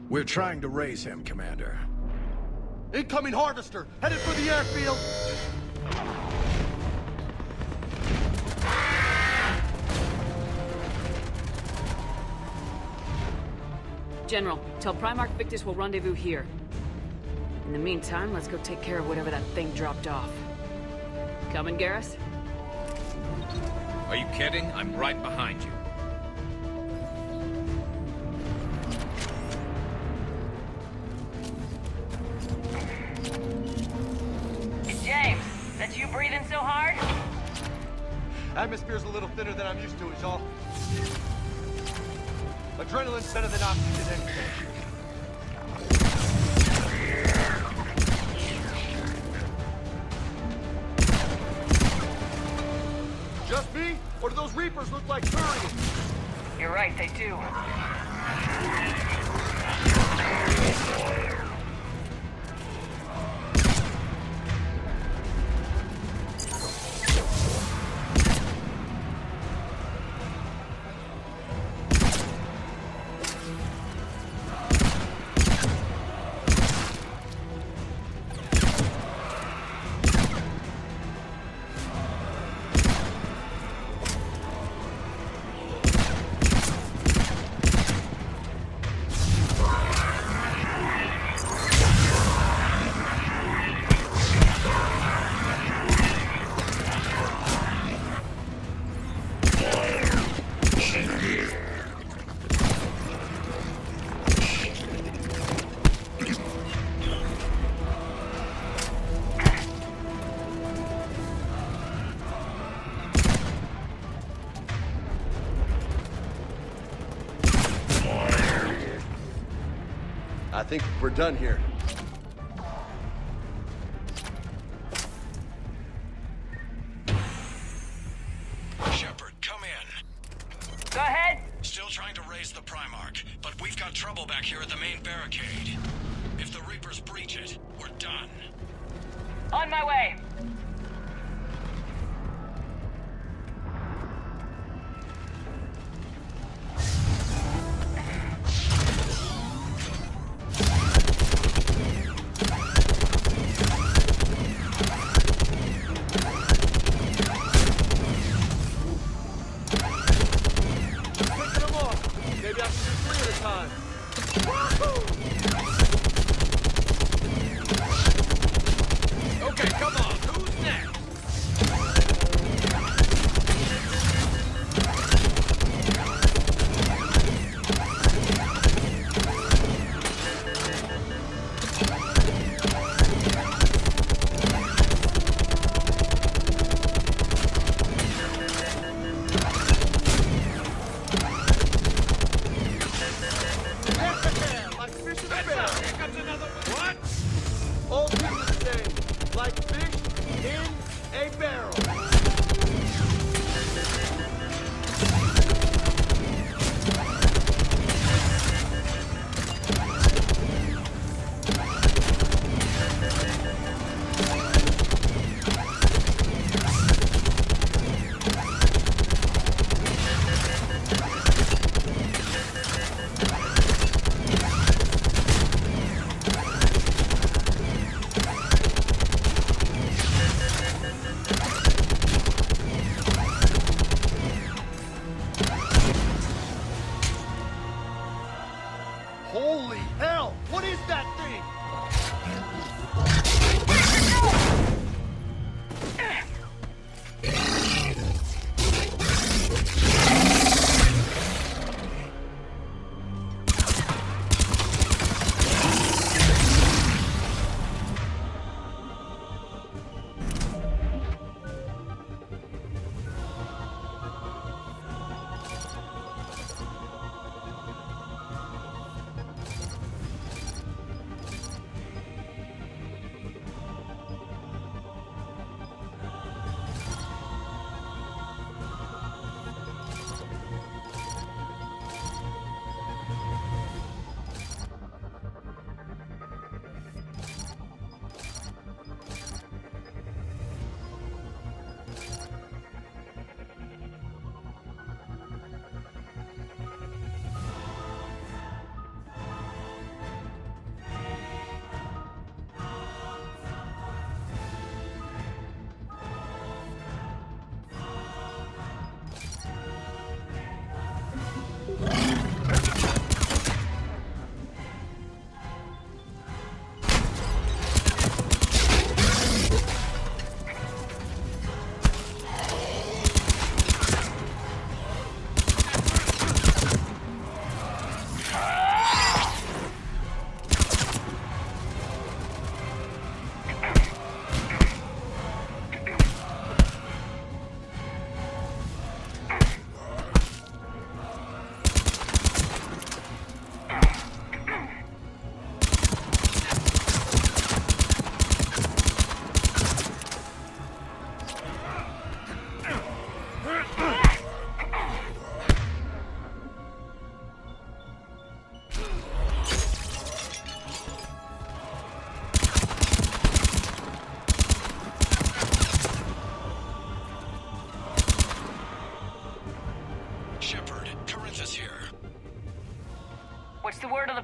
We're trying to raise him, Commander. Incoming Harvester! Headed for the airfield! General, tell Primarch Victus we'll rendezvous here. In the meantime, let's go take care of whatever that thing dropped off. Coming, Garrus? Are you kidding? I'm right behind you. James, that you breathing so hard? Atmosphere's a little thinner than I'm used to, is all. Adrenaline's better than oxygen any day. Just me? Or do those Reapers look like Turians? You're right, they do. I think we're done here. Shepard, come in. Go ahead. Still trying to raise the Primarch, but we've got trouble back here at the main barricade. If the Reapers breach it, we're done. On my way. Maybe I should do 3 at a time. Okay, come on.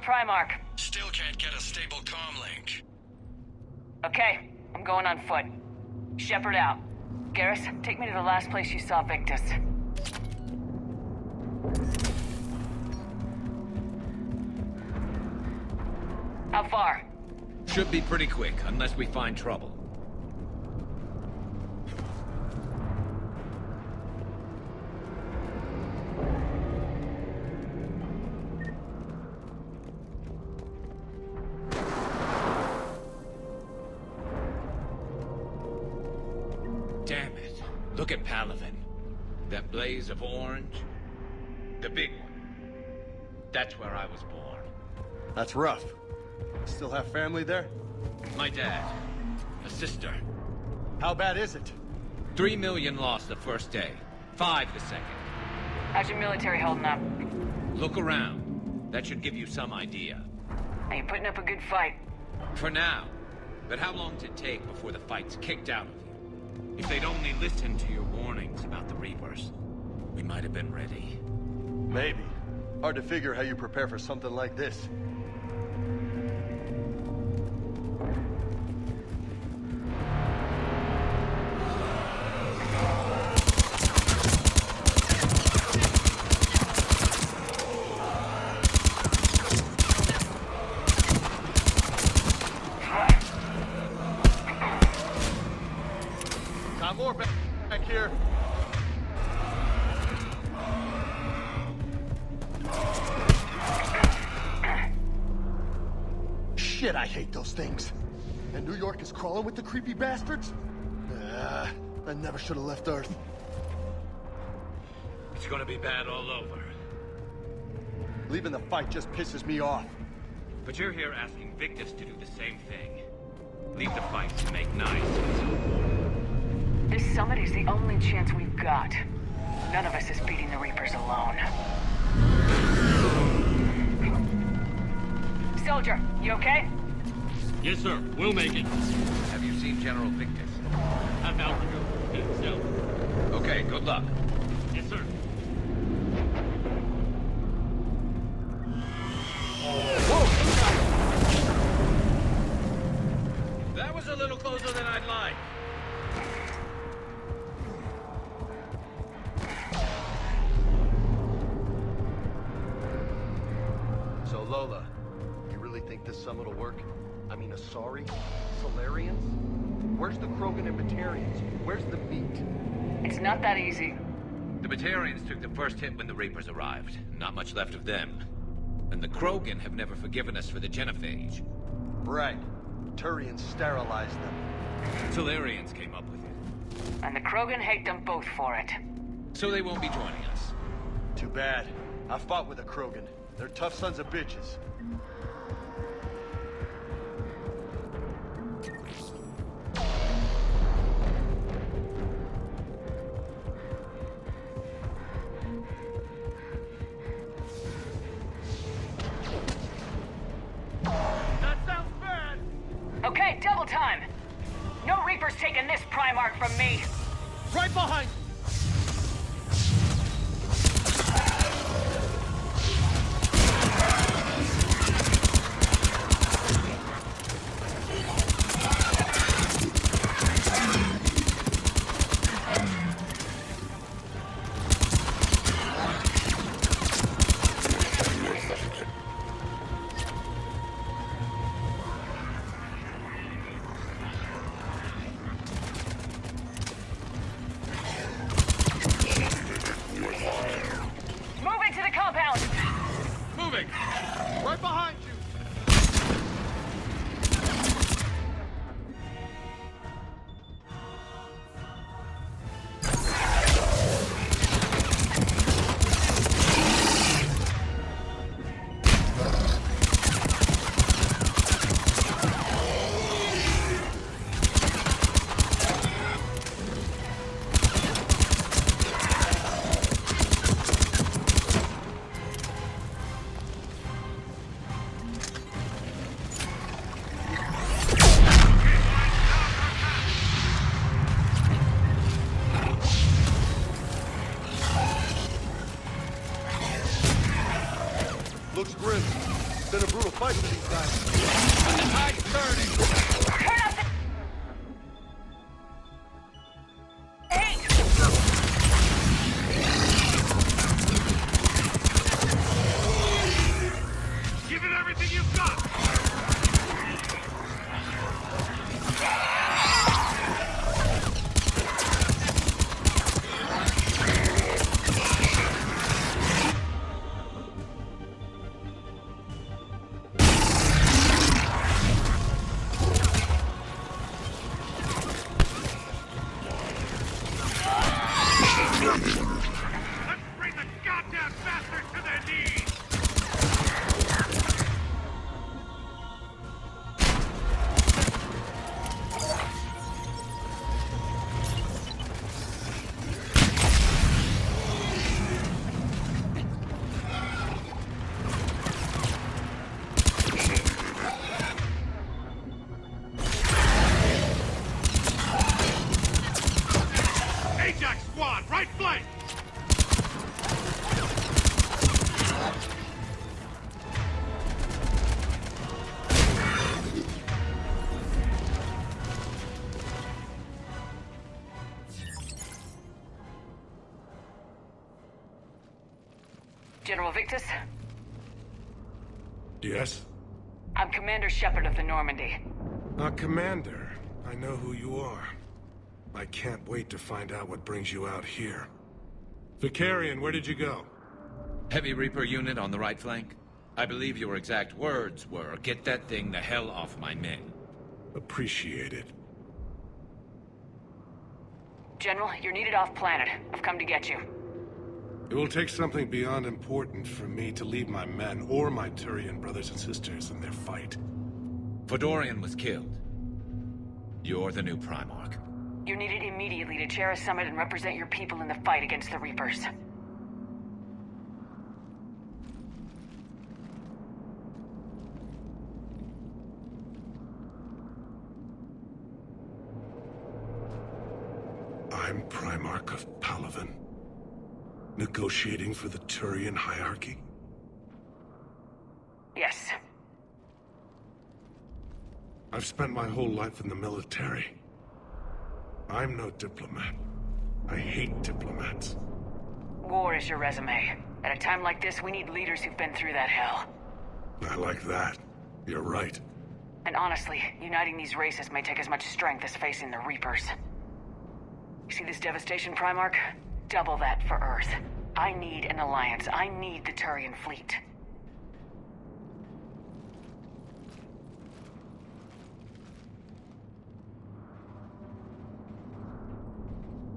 Primarch. Still can't get a stable comm link. Okay, I'm going on foot. Shepard out. Garrus, take me to the last place you saw Victus. How far? Should be pretty quick, unless we find trouble. Damn it. Look at Palaven. That blaze of orange. The big one. That's where I was born. That's rough. Still have family there? My dad. A sister. How bad is it? 3 million lost the first day. 5 the second. How's your military holding up? Look around. That should give you some idea. Are you putting up a good fight? For now. But how long does it take before the fight's kicked out of you? If they'd only listened to your warnings about the Reapers, we might have been ready. Maybe. Hard to figure how you prepare for something like this. Got more back here. Shit, I hate those things. And New York is crawling with the creepy bastards? I never should have left Earth. It's gonna be bad all over. Leaving the fight just pisses me off. But you're here asking Victus to do the same thing. Leave the fight and make nice. This summit is the only chance we've got. None of us is beating the Reapers alone. Soldier, you okay? Yes, sir. We'll make it. Have you seen General Victus? Half altitude. Heading south. Okay, good luck. Yes, sir. That was a little closer than I'd like. So, Lola, you really think this summit will work? I mean, Asari? Solarians? Where's the Krogan and Batarians? Where's the meat? It's not that easy. The Batarians took the first hit when the Reapers arrived. Not much left of them. And the Krogan have never forgiven us for the genophage. Right. Turians sterilized them. Solarians came up with it. And the Krogan hate them both for it. So they won't be joining us. Too bad. I fought with a Krogan. They're tough sons of bitches. That sounds bad! Okay, double time! No Reapers taking this Primarch from me! Right behind! General Victus? Yes? I'm Commander Shepard of the Normandy. Commander. I know who you are. I can't wait to find out what brings you out here. Vicarian, where did you go? Heavy Reaper unit on the right flank. I believe your exact words were, "Get that thing the hell off my men." Appreciated. General, you're needed off-planet. I've come to get you. It will take something beyond important for me to leave my men or my Turian brothers and sisters in their fight. Fedorian was killed. You're the new Primarch. You're needed immediately to chair a summit and represent your people in the fight against the Reapers. I'm Primarch of Palaven. Negotiating for the Turian hierarchy? Yes. I've spent my whole life in the military. I'm no diplomat. I hate diplomats. War is your resume. At a time like this, we need leaders who've been through that hell. I like that. You're right. And honestly, uniting these races may take as much strength as facing the Reapers. You see this devastation, Primarch? Double that for Earth. I need an alliance. I need the Turian fleet.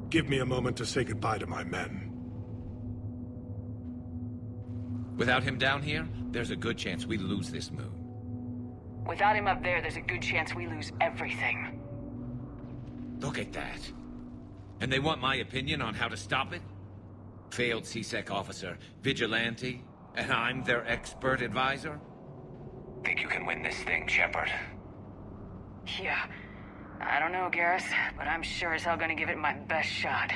Give me a moment to say goodbye to my men. Without him down here, there's a good chance we lose this moon. Without him up there's a good chance we lose everything. Look at that. And they want my opinion on how to stop it? Failed C-Sec officer, vigilante, and I'm their expert advisor? Think you can win this thing, Shepard? Yeah. I don't know, Garrus, but I'm sure as hell gonna give it my best shot.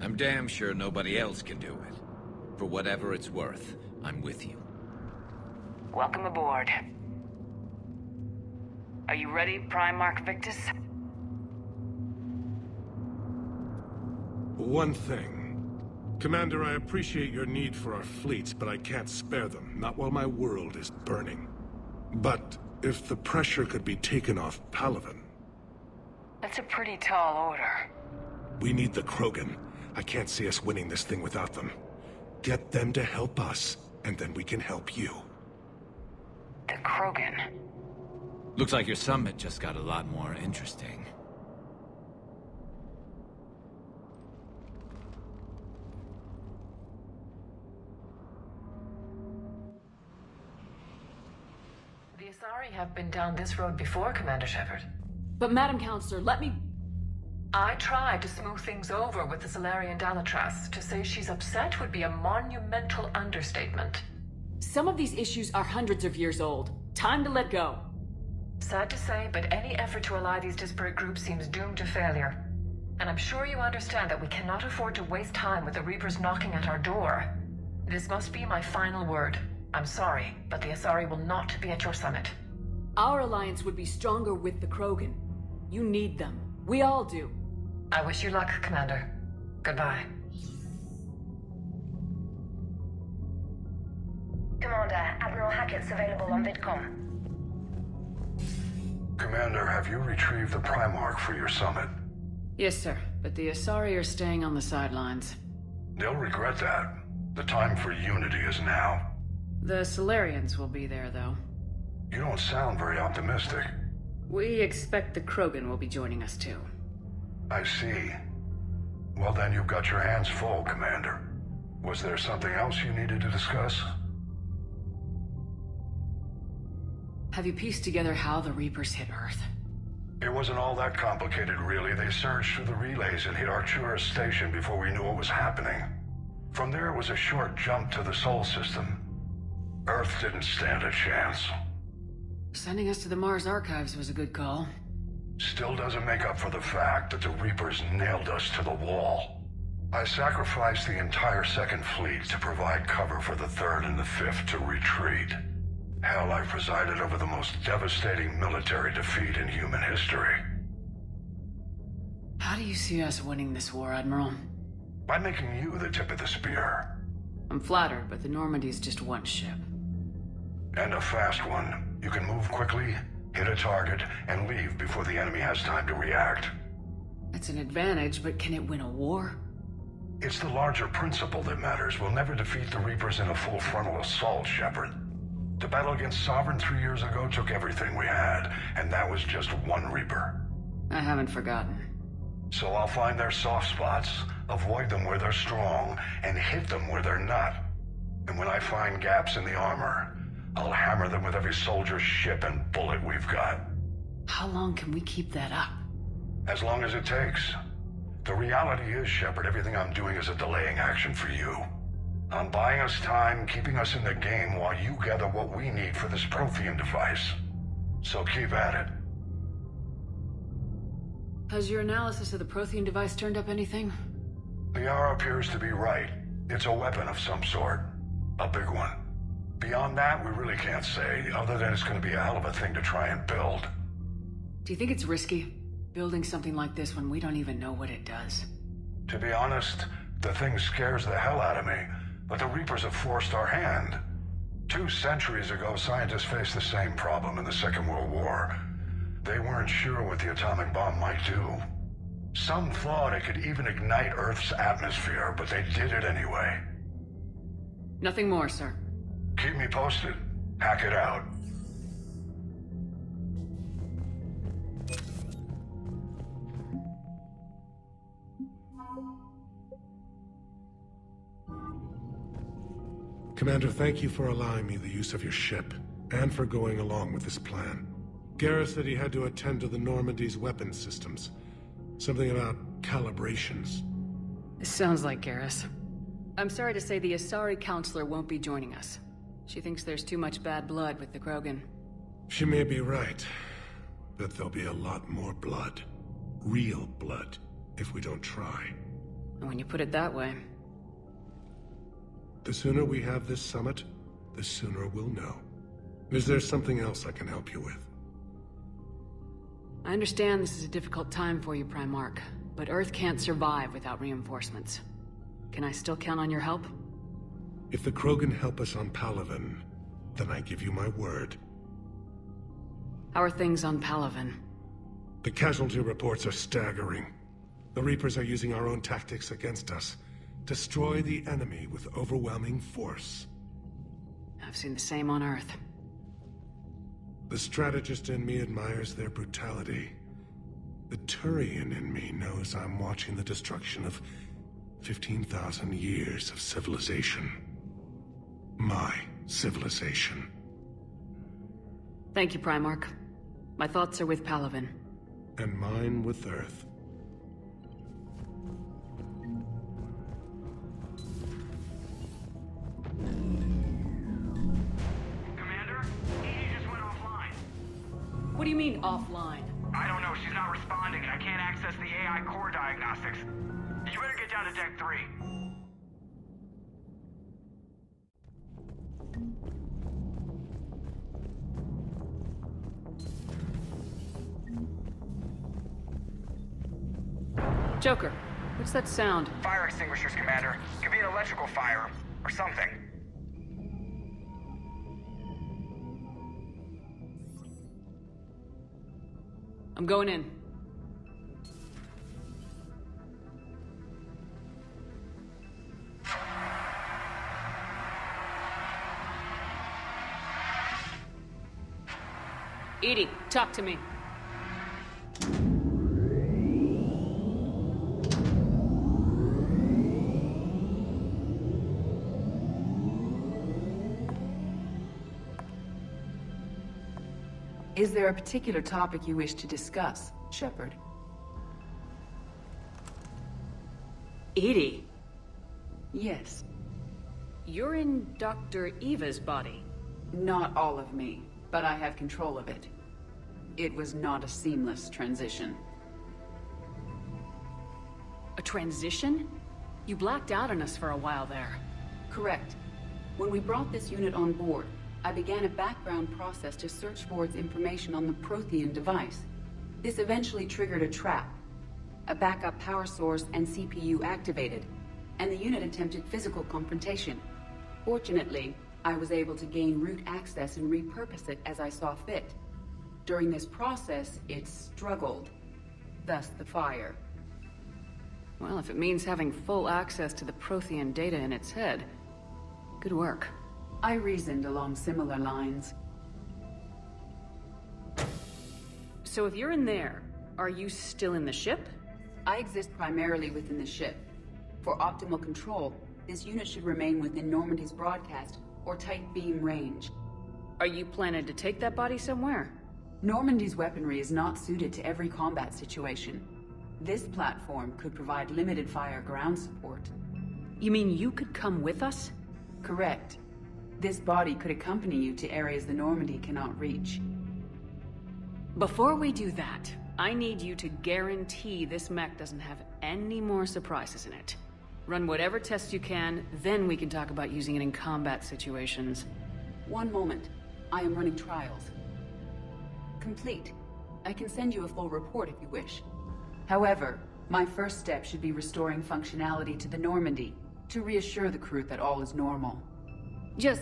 I'm damn sure nobody else can do it. For whatever it's worth, I'm with you. Welcome aboard. Are you ready, Primarch Victus? One thing. Commander, I appreciate your need for our fleets, but I can't spare them. Not while my world is burning. But if the pressure could be taken off Palaven... That's a pretty tall order. We need the Krogan. I can't see us winning this thing without them. Get them to help us, and then we can help you. The Krogan? Looks like your summit just got a lot more interesting. The Asari have been down this road before, Commander Shepard. But Madam Counselor, let me... I tried to smooth things over with the Solarian Dalatras. To say she's upset would be a monumental understatement. Some of these issues are hundreds of years old. Time to let go. Sad to say, but any effort to ally these disparate groups seems doomed to failure. And I'm sure you understand that we cannot afford to waste time with the Reapers knocking at our door. This must be my final word. I'm sorry, but the Asari will not be at your summit. Our alliance would be stronger with the Krogan. You need them. We all do. I wish you luck, Commander. Goodbye. Commander, Admiral Hackett's available on VidCom. Commander, have you retrieved the Primarch for your summit? Yes, sir. But the Asari are staying on the sidelines. They'll regret that. The time for unity is now. The Solarians will be there, though. You don't sound very optimistic. We expect the Krogan will be joining us, too. I see. Well, then you've got your hands full, Commander. Was there something else you needed to discuss? Have you pieced together how the Reapers hit Earth? It wasn't all that complicated, really. They surged through the relays and hit Artura's station before we knew what was happening. From there, it was a short jump to the Sol system. Earth didn't stand a chance. Sending us to the Mars Archives was a good call. Still doesn't make up for the fact that the Reapers nailed us to the wall. I sacrificed the entire Second Fleet to provide cover for the Third and the Fifth to retreat. Hell, I presided over the most devastating military defeat in human history. How do you see us winning this war, Admiral? By making you the tip of the spear. I'm flattered, but the Normandy's just one ship. And a fast one. You can move quickly, hit a target, and leave before the enemy has time to react. That's an advantage, but can it win a war? It's the larger principle that matters. We'll never defeat the Reapers in a full frontal assault, Shepard. The battle against Sovereign 3 years ago took everything we had, and that was just one Reaper. I haven't forgotten. So I'll find their soft spots, avoid them where they're strong, and hit them where they're not. And when I find gaps in the armor, I'll hammer them with every soldier, ship, and bullet we've got. How long can we keep that up? As long as it takes. The reality is, Shepard, everything I'm doing is a delaying action for you. I'm buying us time, keeping us in the game while you gather what we need for this Prothean device. So keep at it. Has your analysis of the Prothean device turned up anything? The R appears to be right. It's a weapon of some sort. A big one. Beyond that, we really can't say, other than it's going to be a hell of a thing to try and build. Do you think it's risky, building something like this when we don't even know what it does? To be honest, the thing scares the hell out of me, but the Reapers have forced our hand. 2 centuries ago, scientists faced the same problem in the Second World War. They weren't sure what the atomic bomb might do. Some thought it could even ignite Earth's atmosphere, but they did it anyway. Nothing more, sir. Keep me posted. Hack it out. Commander, thank you for allowing me the use of your ship, and for going along with this plan. Garrus said he had to attend to the Normandy's weapons systems. Something about calibrations. This sounds like Garrus. I'm sorry to say the Asari counselor won't be joining us. She thinks there's too much bad blood with the Krogan. She may be right, but there'll be a lot more blood. Real blood, if we don't try. And when you put it that way... The sooner we have this summit, the sooner we'll know. Is there something else I can help you with? I understand this is a difficult time for you, Primarch, but Earth can't survive without reinforcements. Can I still count on your help? If the Krogan help us on Palaven, then I give you my word. How are things on Palaven? The casualty reports are staggering. The Reapers are using our own tactics against us. Destroy the enemy with overwhelming force. I've seen the same on Earth. The strategist in me admires their brutality. The Turian in me knows I'm watching the destruction of 15,000 years of civilization. My civilization. Thank you, Primarch. My thoughts are with Palaven. And mine with Earth. What do you mean, offline? I don't know. She's not responding, and I can't access the AI core diagnostics. You better get down to Deck 3. Joker, what's that sound? Fire extinguishers, Commander. Could be an electrical fire, or something. I'm going in. EDI, talk to me. Is there a particular topic you wish to discuss, Shepard? EDI? Yes. You're in Dr. Eva's body. Not all of me, but I have control of it. It was not a seamless transition. A transition? You blacked out on us for a while there. Correct. When we brought this unit on board, I began a background process to search for its information on the Prothean device. This eventually triggered a trap. A backup power source and CPU activated, and the unit attempted physical confrontation. Fortunately, I was able to gain root access and repurpose it as I saw fit. During this process, it struggled. Thus the fire. Well, if it means having full access to the Prothean data in its head, good work. I reasoned along similar lines. So if you're in there, are you still in the ship? I exist primarily within the ship. For optimal control, this unit should remain within Normandy's broadcast or tight beam range. Are you planning to take that body somewhere? Normandy's weaponry is not suited to every combat situation. This platform could provide limited fire ground support. You mean you could come with us? Correct. This body could accompany you to areas the Normandy cannot reach. Before we do that, I need you to guarantee this mech doesn't have any more surprises in it. Run whatever tests you can, then we can talk about using it in combat situations. One moment. I am running trials. Complete. I can send you a full report if you wish. However, my first step should be restoring functionality to the Normandy, to reassure the crew that all is normal. Just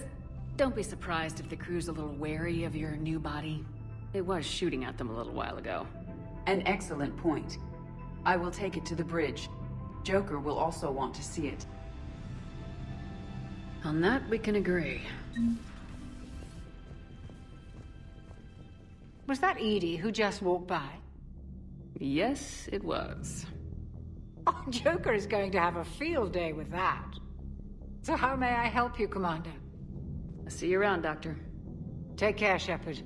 don't be surprised if the crew's a little wary of your new body. It was shooting at them a little while ago. An excellent point. I will take it to the bridge. Joker will also want to see it. On that, we can agree. Was that Edie who just walked by? Yes, it was. Oh, Joker is going to have a field day with that. So how may I help you, Commander? I'll see you around, Doctor. Take care, Shepard.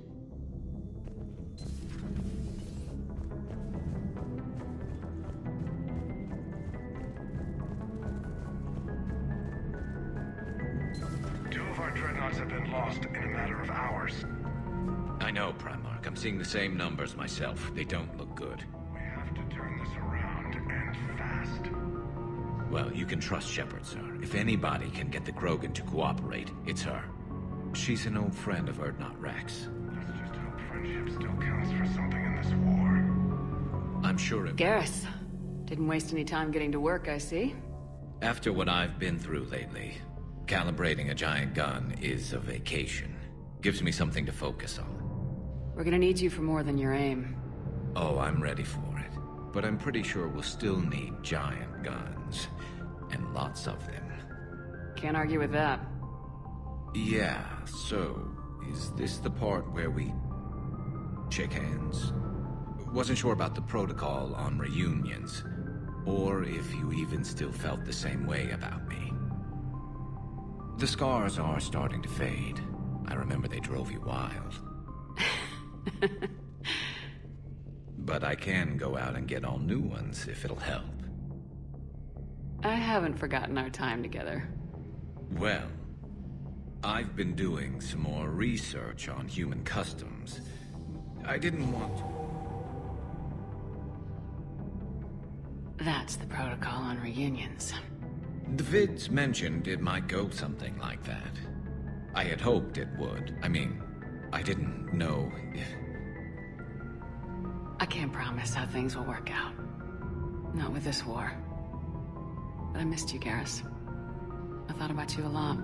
Two of our dreadnoughts have been lost in a matter of hours. I know, Primarch. I'm seeing the same numbers myself. They don't look good. We have to turn this around, and fast. Well, you can trust Shepard, sir. If anybody can get the Krogan to cooperate, it's her. She's an old friend of Urdnot Rex. Let's just hope friendship still counts for something in this war. I'm sure it... Garrus, didn't waste any time getting to work, I see. After what I've been through lately, calibrating a giant gun is a vacation. Gives me something to focus on. We're gonna need you for more than your aim. Oh, I'm ready for it. But I'm pretty sure we'll still need giant guns. And lots of them. Can't argue with that. Yeah, so... is this the part where we... shake hands? Wasn't sure about the protocol on reunions. Or if you even still felt the same way about me. The scars are starting to fade. I remember they drove you wild. But I can go out and get all new ones if it'll help. I haven't forgotten our time together. Well, I've been doing some more research on human customs. I didn't want to... That's the protocol on reunions. The vids mentioned it might go something like that. I had hoped it would. I mean, I didn't know if... I can't promise how things will work out. Not with this war. But I missed you, Garrus. I thought about you a lot.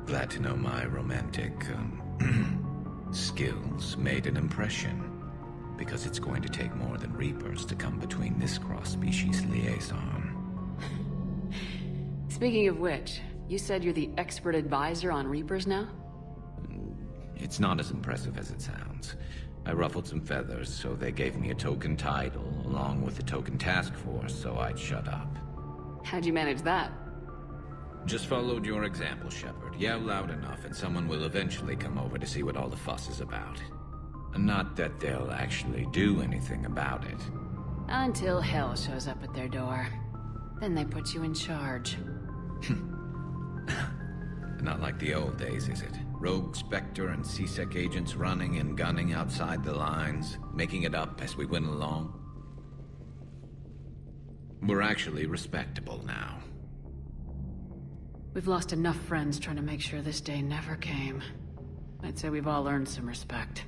Glad to know my romantic, skills made an impression. Because it's going to take more than Reapers to come between this cross-species liaison. Speaking of which, you said you're the expert advisor on Reapers now? It's not as impressive as it sounds. I ruffled some feathers, so they gave me a token title, along with a token task force, so I'd shut up. How'd you manage that? Just followed your example, Shepard. Yell loud enough, and someone will eventually come over to see what all the fuss is about. Not that they'll actually do anything about it. Until hell shows up at their door. Then they put you in charge. Not like the old days, is it? Rogue Spectre and C-Sec agents running and gunning outside the lines, making it up as we went along. We're actually respectable now. We've lost enough friends trying to make sure this day never came. I'd say we've all earned some respect.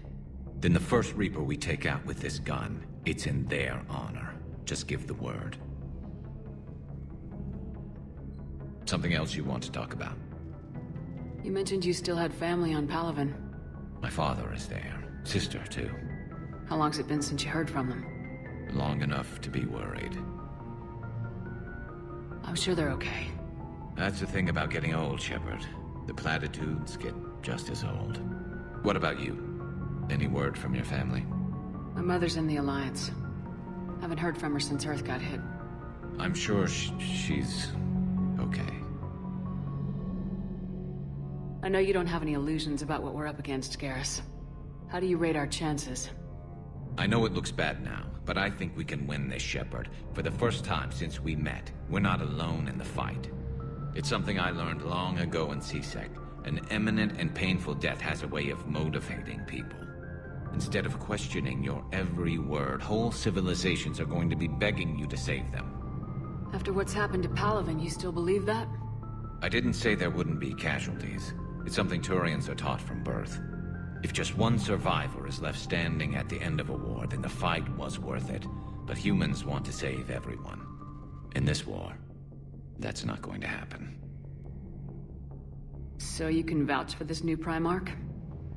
Then the first Reaper we take out with this gun, it's in their honor. Just give the word. Something else you want to talk about? You mentioned you still had family on Palaven. My father is there. Sister, too. How long's it been since you heard from them? Long enough to be worried. I'm sure they're okay. That's the thing about getting old, Shepard. The platitudes get just as old. What about you? Any word from your family? My mother's in the Alliance. Haven't heard from her since Earth got hit. I'm sure she's okay. I know you don't have any illusions about what we're up against, Garrus. How do you rate our chances? I know it looks bad now, but I think we can win this, Shepard. For the first time since we met, we're not alone in the fight. It's something I learned long ago in C-Sec. An imminent and painful death has a way of motivating people. Instead of questioning your every word, whole civilizations are going to be begging you to save them. After what's happened to Palaven, you still believe that? I didn't say there wouldn't be casualties. It's something Turians are taught from birth. If just one survivor is left standing at the end of a war, then the fight was worth it. But humans want to save everyone. In this war, that's not going to happen. So you can vouch for this new Primarch?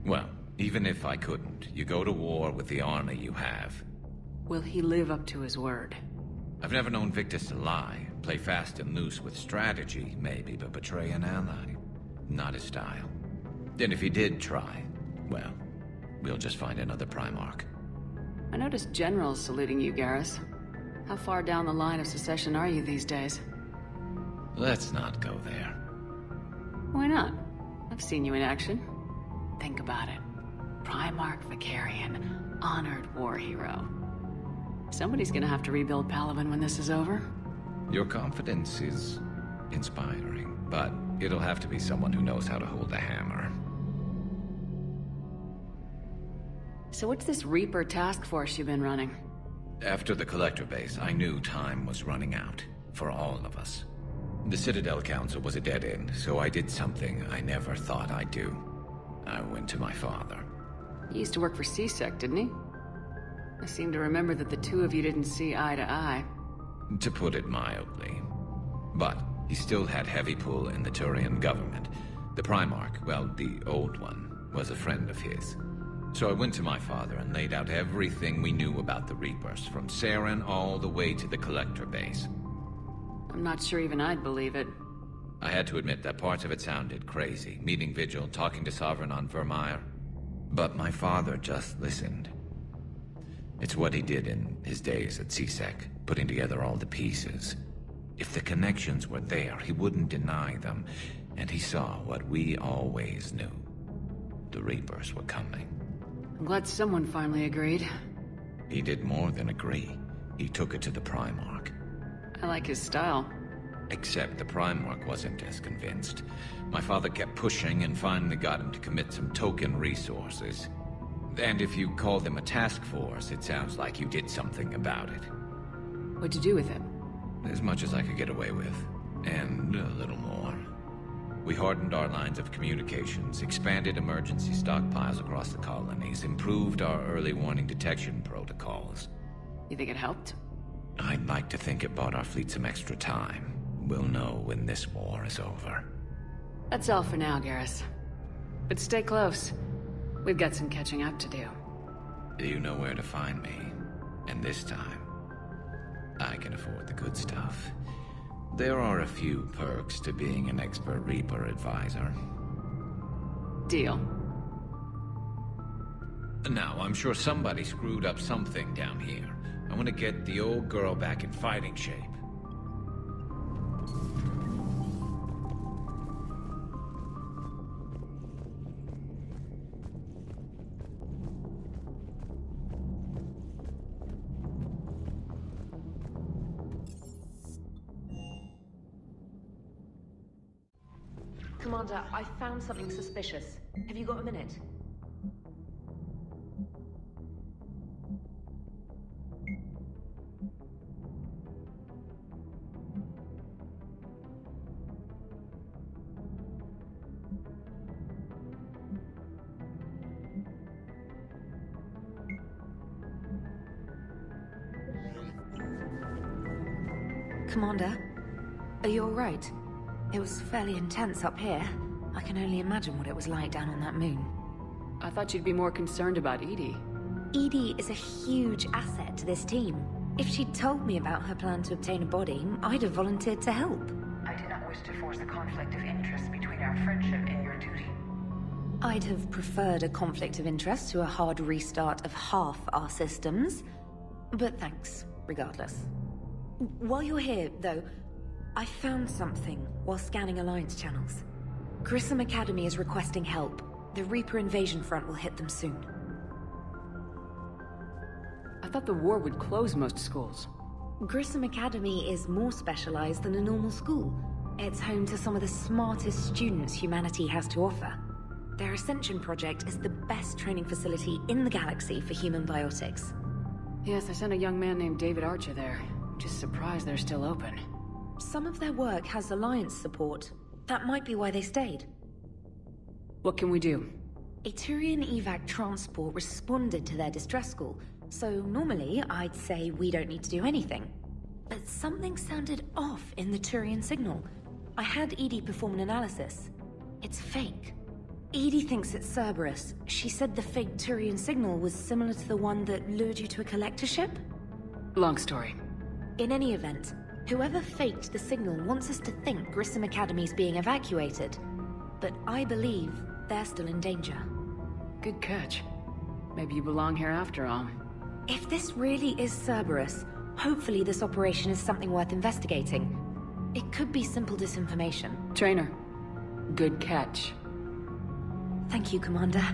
Well, even if I couldn't, you go to war with the army you have. Will he live up to his word? I've never known Victus to lie. Play fast and loose with strategy, maybe, but betray an ally. Not his style. And if he did try, well, we'll just find another Primarch. I noticed generals saluting you, Garrus. How far down the line of secession are you these days? Let's not go there. Why not? I've seen you in action. Think about it. Primarch Vicarian, honored war hero. Somebody's gonna have to rebuild Palaven when this is over. Your confidence is inspiring, but it'll have to be someone who knows how to hold a hammer. So what's this Reaper task force you've been running? After the Collector base, I knew time was running out. For all of us. The Citadel Council was a dead end, so I did something I never thought I'd do. I went to my father. He used to work for C-Sec, didn't he? I seem to remember that the two of you didn't see eye to eye. To put it mildly. But he still had heavy pull in the Turian government. The Primarch, well, the old one, was a friend of his. So I went to my father and laid out everything we knew about the Reapers, from Saren all the way to the Collector base. I'm not sure even I'd believe it. I had to admit that parts of it sounded crazy. Meeting Vigil, talking to Sovereign on Vermeer. But my father just listened. It's what he did in his days at C-Sec, putting together all the pieces. If the connections were there, he wouldn't deny them. And he saw what we always knew. The Reapers were coming. I'm glad someone finally agreed. He did more than agree. He took it to the Primarch. I like his style. Except the Primarch wasn't as convinced. My father kept pushing and finally got him to commit some token resources. And if you call them a task force, it sounds like you did something about it. What'd you do with it? As much as I could get away with. And a little more. We hardened our lines of communications, expanded emergency stockpiles across the colonies, improved our early warning detection protocols. You think it helped? I'd like to think it bought our fleet some extra time. We'll know when this war is over. That's all for now, Garrus. But stay close. We've got some catching up to do. You know where to find me. And this time, I can afford the good stuff. There are a few perks to being an expert Reaper advisor. Deal. Now, I'm sure somebody screwed up something down here. I want to get the old girl back in fighting shape. Commander, I found something suspicious. Have you got a minute? Commander, are you alright? It was fairly intense up here. I can only imagine what it was like down on that moon. I thought you'd be more concerned about Edie. Edie is a huge asset to this team. If she'd told me about her plan to obtain a body, I'd have volunteered to help. I do not wish to force a conflict of interest between our friendship and your duty. I'd have preferred a conflict of interest to a hard restart of half our systems. But thanks, regardless. While you're here, though, I found something while scanning Alliance channels. Grissom Academy is requesting help. The Reaper invasion front will hit them soon. I thought the war would close most schools. Grissom Academy is more specialized than a normal school. It's home to some of the smartest students humanity has to offer. Their Ascension project is the best training facility in the galaxy for human biotics. Yes, I sent a young man named David Archer there. Just surprised they're still open. Some of their work has Alliance support. That might be why they stayed. What can we do? A Turian evac transport responded to their distress call, so normally I'd say we don't need to do anything. But something sounded off in the Turian signal. I had Edie perform an analysis. It's fake. Edie thinks it's Cerberus. She said the fake Turian signal was similar to the one that lured you to a collector ship? Long story. In any event, whoever faked the signal wants us to think Grissom Academy's being evacuated. But I believe they're still in danger. Good catch. Maybe you belong here after all. If this really is Cerberus, hopefully this operation is something worth investigating. It could be simple disinformation. Trainer, good catch. Thank you, Commander.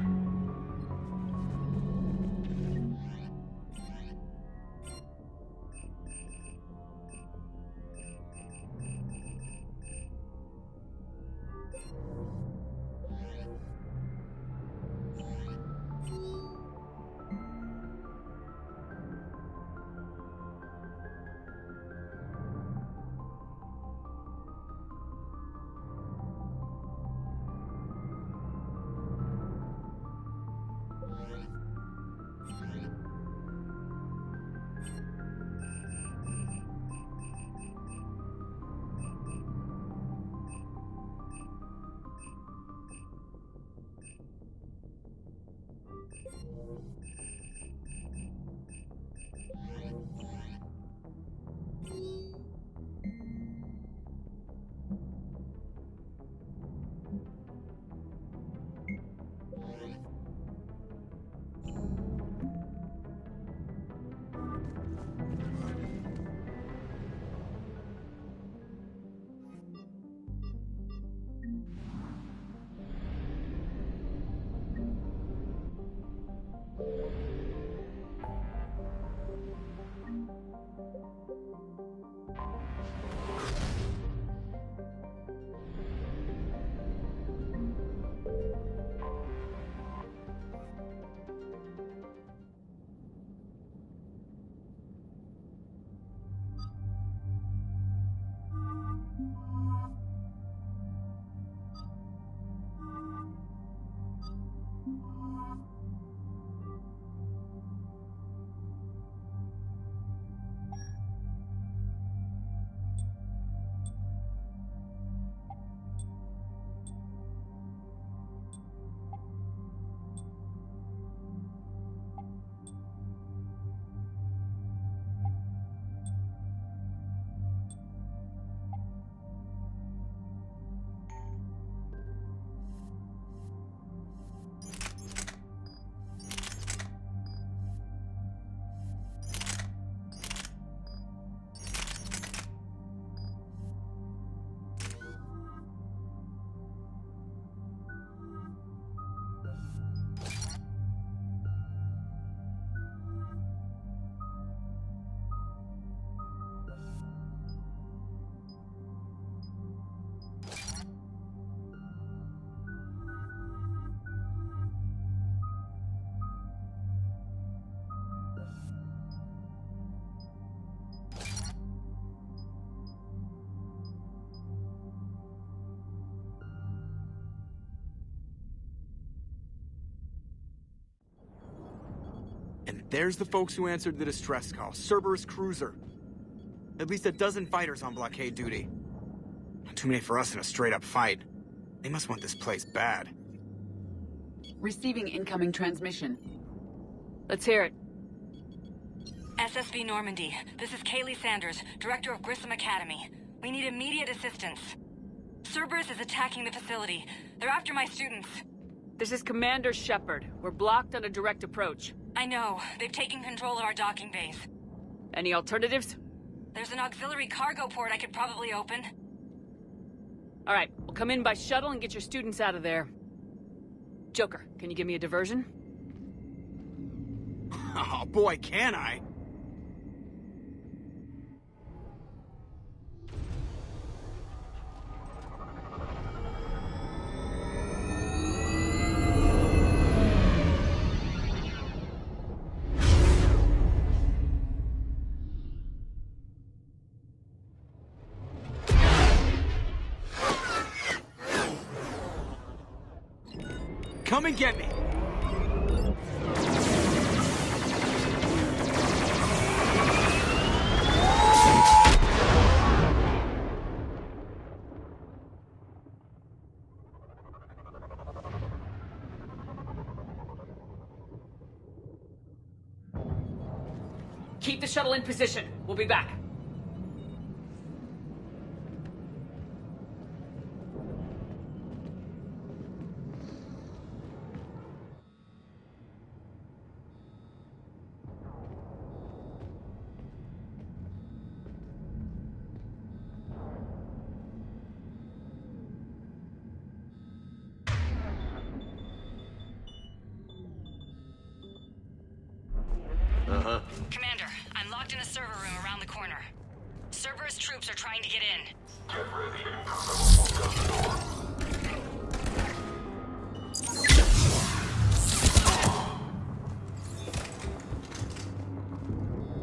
And there's the folks who answered the distress call. Cerberus cruiser. At least a dozen fighters on blockade duty. Not too many for us in a straight-up fight. They must want this place bad. Receiving incoming transmission. Let's hear it. SSV Normandy, this is Kaylee Sanders, Director of Grissom Academy. We need immediate assistance. Cerberus is attacking the facility. They're after my students. This is Commander Shepard. We're blocked on a direct approach. I know. They've taken control of our docking base. Any alternatives? There's an auxiliary cargo port I could probably open. All right, we'll come in by shuttle and get your students out of there. Joker, can you give me a diversion? Oh boy, can I! Come and get me! Keep the shuttle in position. We'll be back. Commander, I'm locked in a server room around the corner. Cerberus troops are trying to get in. Get ready.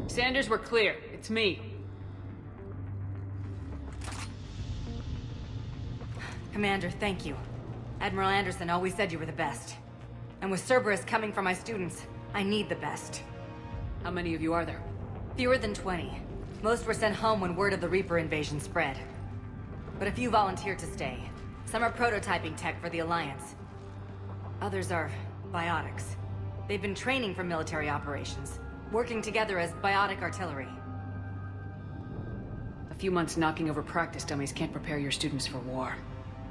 Sanders, we're clear. It's me. Commander, thank you. Admiral Anderson always said you were the best. And with Cerberus coming for my students, I need the best. How many of you are there? Fewer than 20. Most were sent home when word of the Reaper invasion spread. But a few volunteered to stay. Some are prototyping tech for the Alliance. Others are biotics. They've been training for military operations, working together as biotic artillery. A few months knocking over practice dummies can't prepare your students for war.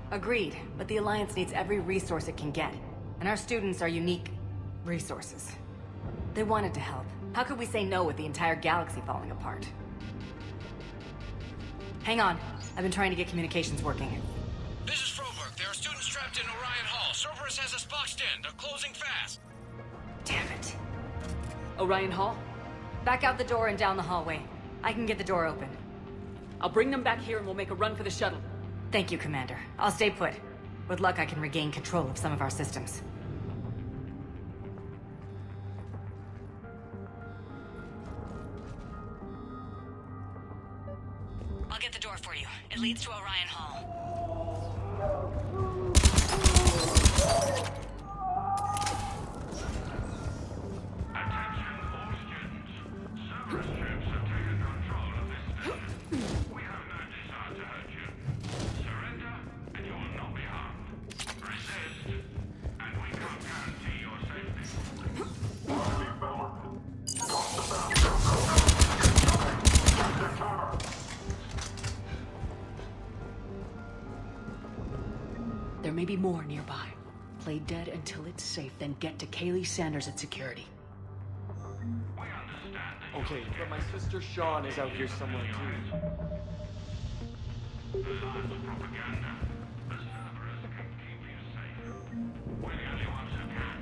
Agreed, but the Alliance needs every resource it can get. And our students are unique resources. They wanted to help. How could we say no with the entire galaxy falling apart? Hang on. I've been trying to get communications working. This is Froberg. There are students trapped in Orion Hall. Cerberus has us boxed in. They're closing fast. Damn it. Orion Hall? Back out the door and down the hallway. I can get the door open. I'll bring them back here and we'll make a run for the shuttle. Thank you, Commander. I'll stay put. With luck, I can regain control of some of our systems. I'll get the door for you. It leads to Orion Hall. Attention all students. Cerberus troops have taken control of this station. We have no desire to hurt you. Surrender, and you will not be harmed. Resist, and we can't guarantee your safety. There may be more nearby. Play dead until it's safe, then get to Kaylee Sanders at security. Okay, but my sister Sean is out here somewhere too. Lies of propaganda. The Cerberus can keep you safe. We're the only ones who can.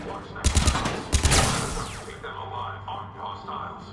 Watch them. Keep them alive. Armed hostiles.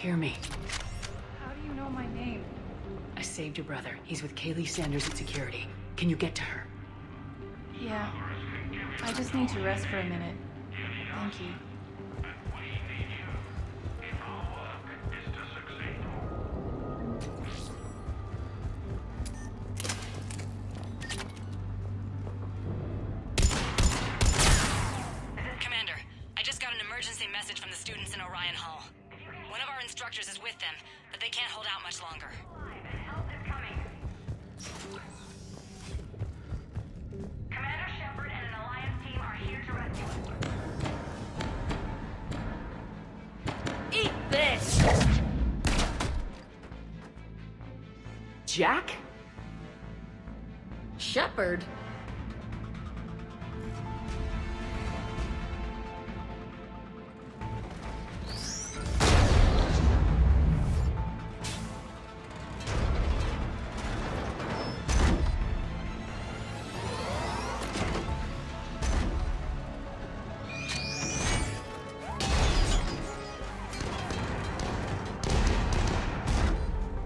hear me? How do you know my name? I saved your brother. He's with Kaylee Sanders at security. Can you get to her? Yeah. I just need to rest for a minute. Thank you. Commander, I just got an emergency message from the students in Orion Hall. One of our instructors is with them, but they can't hold out much longer. Commander Shepard and an Alliance team are here to rescue us. Eat this! Jack? Shepard?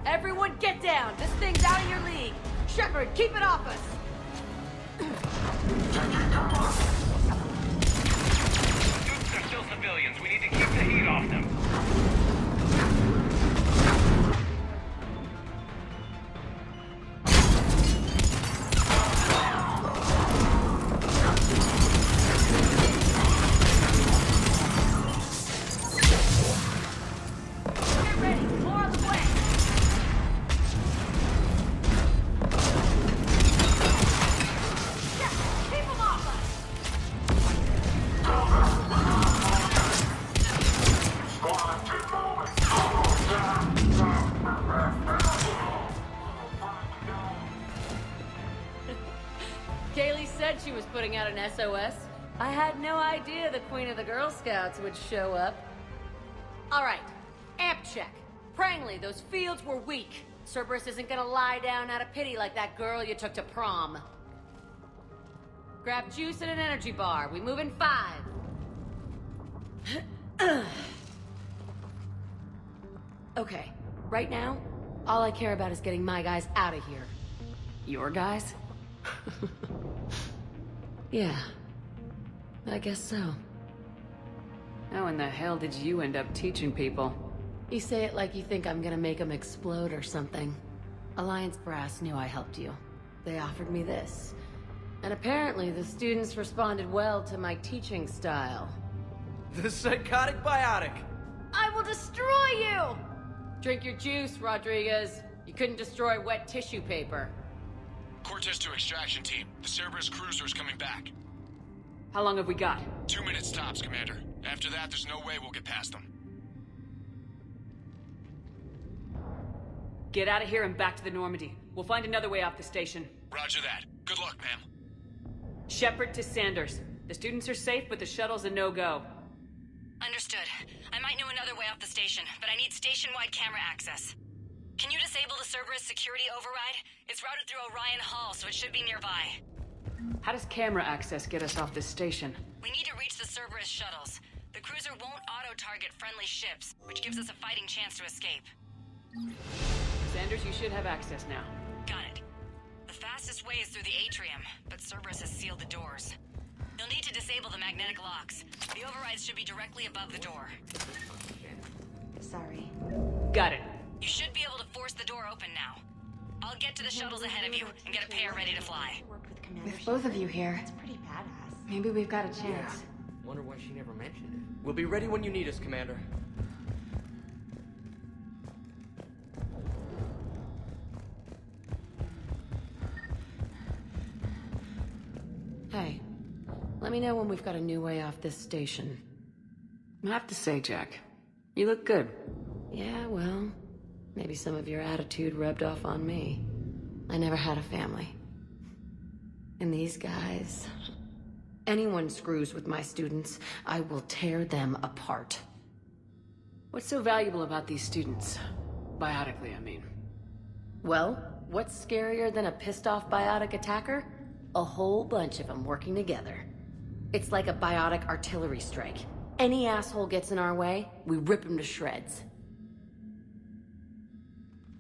Everyone get down! This thing's out of your league! Shepard, keep it off us! Troops are still civilians. We need to keep the heat off them. Get ready! More on the way! Keep them off us! Kaylee said she was putting out an SOS. I had no idea the Queen of the Girl Scouts would show up. Alright, amp check. Prangley, those fields were weak. Cerberus isn't gonna lie down out of pity like that girl you took to prom. Grab juice and an energy bar. We move in 5. Okay, right now, all I care about is getting my guys out of here. Your guys? Yeah, I guess so. How in the hell did you end up teaching people? You say it like you think I'm gonna make them explode or something. Alliance Brass knew I helped you. They offered me this. And apparently the students responded well to my teaching style. The psychotic biotic! I will destroy you! Drink your juice, Rodriguez. You couldn't destroy wet tissue paper. Cortez to extraction team. The Cerberus cruiser is coming back. How long have we got? 2 minutes tops, Commander. After that, there's no way we'll get past them. Get out of here and back to the Normandy. We'll find another way off the station. Roger that. Good luck, ma'am. Shepard to Sanders. The students are safe, but the shuttle's a no-go. Understood. I might know another way off the station, but I need station-wide camera access. Can you disable the Cerberus security override? It's routed through Orion Hall, so it should be nearby. How does camera access get us off this station? We need to reach the Cerberus shuttles. The cruiser won't auto-target friendly ships, which gives us a fighting chance to escape. Sanders, you should have access now. Got it. The fastest way is through the atrium, but Cerberus has sealed the doors. You'll need to disable the magnetic locks. The overrides should be directly above the door. Sorry. Got it. You should be able to force the door open now. I'll get to the shuttles ahead of you and get a pair ready to fly. With both of you here, It's pretty badass. maybe we've got a chance. Wonder why she never mentioned it. We'll be ready when you need us, Commander. Hey, let me know when we've got a new way off this station. I have to say, Jack, you look good. Yeah, well, maybe some of your attitude rubbed off on me. I never had a family. And these guys... Anyone screws with my students, I will tear them apart. What's so valuable about these students? Biotically, I mean. Well, what's scarier than a pissed-off biotic attacker? A whole bunch of them working together. It's like a biotic artillery strike. Any asshole gets in our way, we rip him to shreds.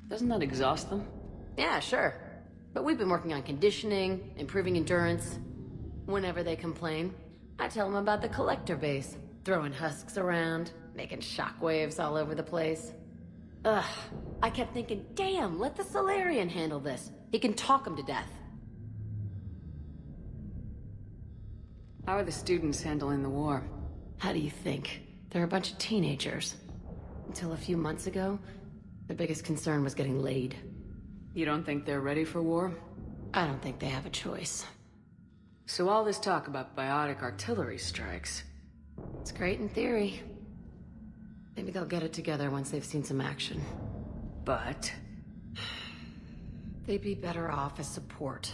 Doesn't that exhaust them? Yeah, sure. But we've been working on conditioning, improving endurance. Whenever they complain, I tell them about the collector base, throwing husks around, making shockwaves all over the place. Ugh, I kept thinking, damn, let the Solarian handle this. He can talk them to death. How are the students handling the war? How do you think? They're a bunch of teenagers. Until a few months ago, their biggest concern was getting laid. You don't think they're ready for war? I don't think they have a choice. So all this talk about biotic artillery strikes... It's great in theory. Maybe they'll get it together once they've seen some action. But... they'd be better off as support.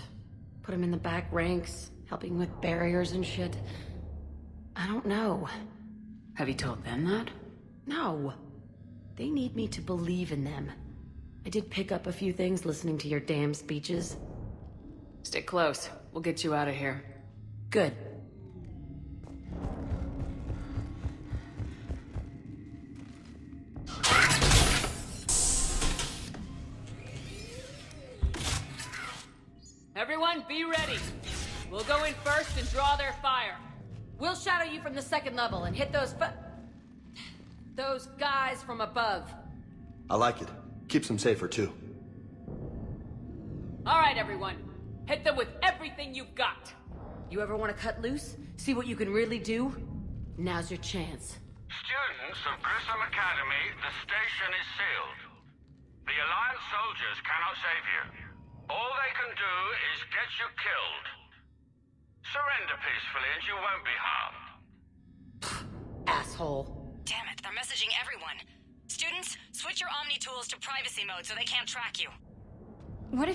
Put them in the back ranks, helping with barriers and shit. I don't know. Have you told them that? No. They need me to believe in them. I did pick up a few things listening to your damn speeches. Stick close. We'll get you out of here. Good. Everyone, be ready. We'll go in first and draw their fire. We'll shadow you from the second level and hit those guys from above. I like it. Keeps them safer, too. All right, everyone. Hit them with everything you've got. You ever want to cut loose? See what you can really do? Now's your chance. Students of Grissom Academy, the station is sealed. The Alliance soldiers cannot save you. All they can do is get you killed. Surrender peacefully and you won't be harmed. Asshole. Damn it, they're messaging everyone. Students, switch your Omni tools to privacy mode so they can't track you. What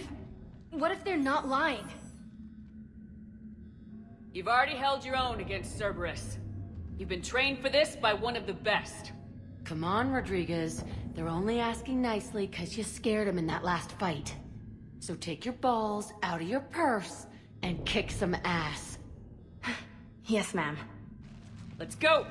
if they're not lying? You've already held your own against Cerberus. You've been trained for this by one of the best. Come on, Rodriguez. They're only asking nicely because you scared them in that last fight. So take your balls out of your purse and kick some ass. Yes, ma'am. Let's go!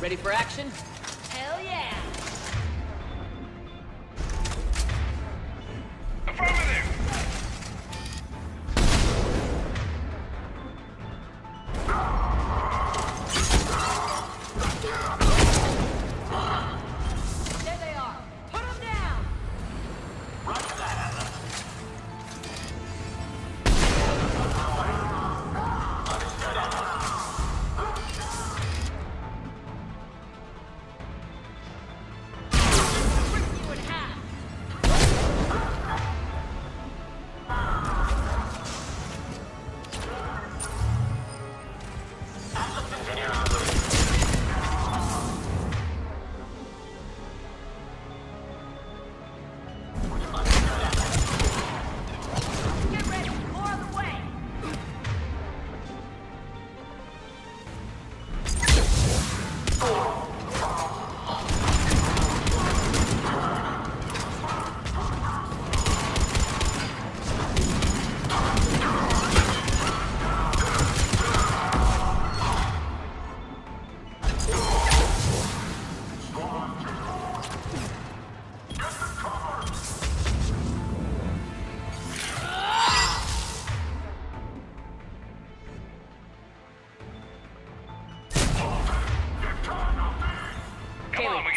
Ready for action? Hell yeah! There they are! Put them down!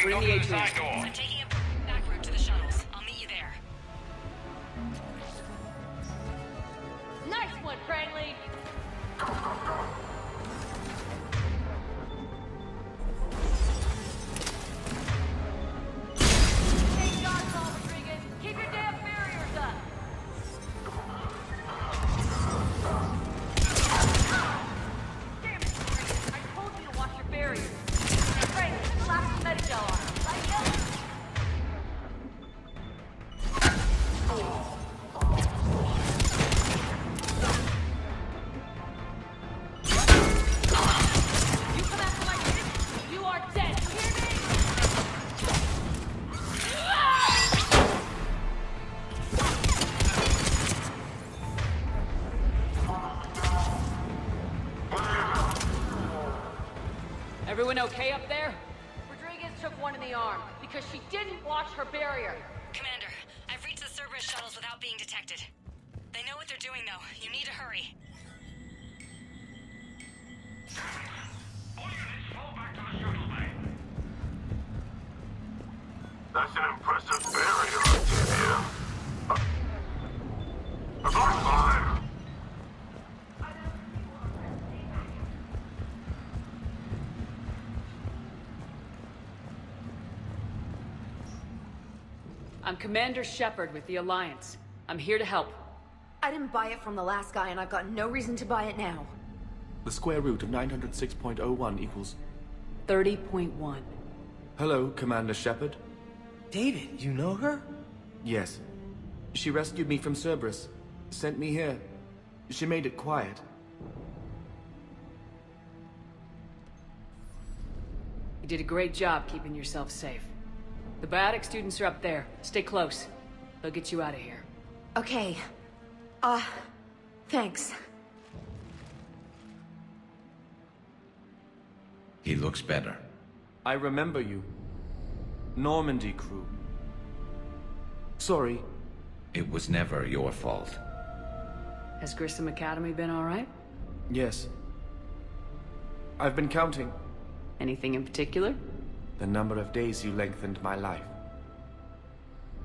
We're in the atrium. I'm taking a back route to the shuttles. I'll meet you there. Everyone okay up there? Rodriguez took one in the arm because she didn't watch her barrier. Commander, I've reached the Cerberus shuttles without being detected. They know what they're doing, though. You need to hurry. All units, fall back to the shuttle bay. That's an impressive barrier, Octavia. Fire! I'm Commander Shepard with the Alliance. I'm here to help. I didn't buy it from the last guy, and I've got no reason to buy it now. The square root of 906.01 equals... 30.1. Hello, Commander Shepard. David, you know her? Yes. She rescued me from Cerberus. Sent me here. She made it quiet. You did a great job keeping yourself safe. The biotic students are up there. Stay close. They'll get you out of here. Okay. Thanks. He looks better. I remember you. Normandy crew. Sorry. It was never your fault. Has Grissom Academy been all right? Yes. I've been counting. Anything in particular? The number of days you lengthened my life.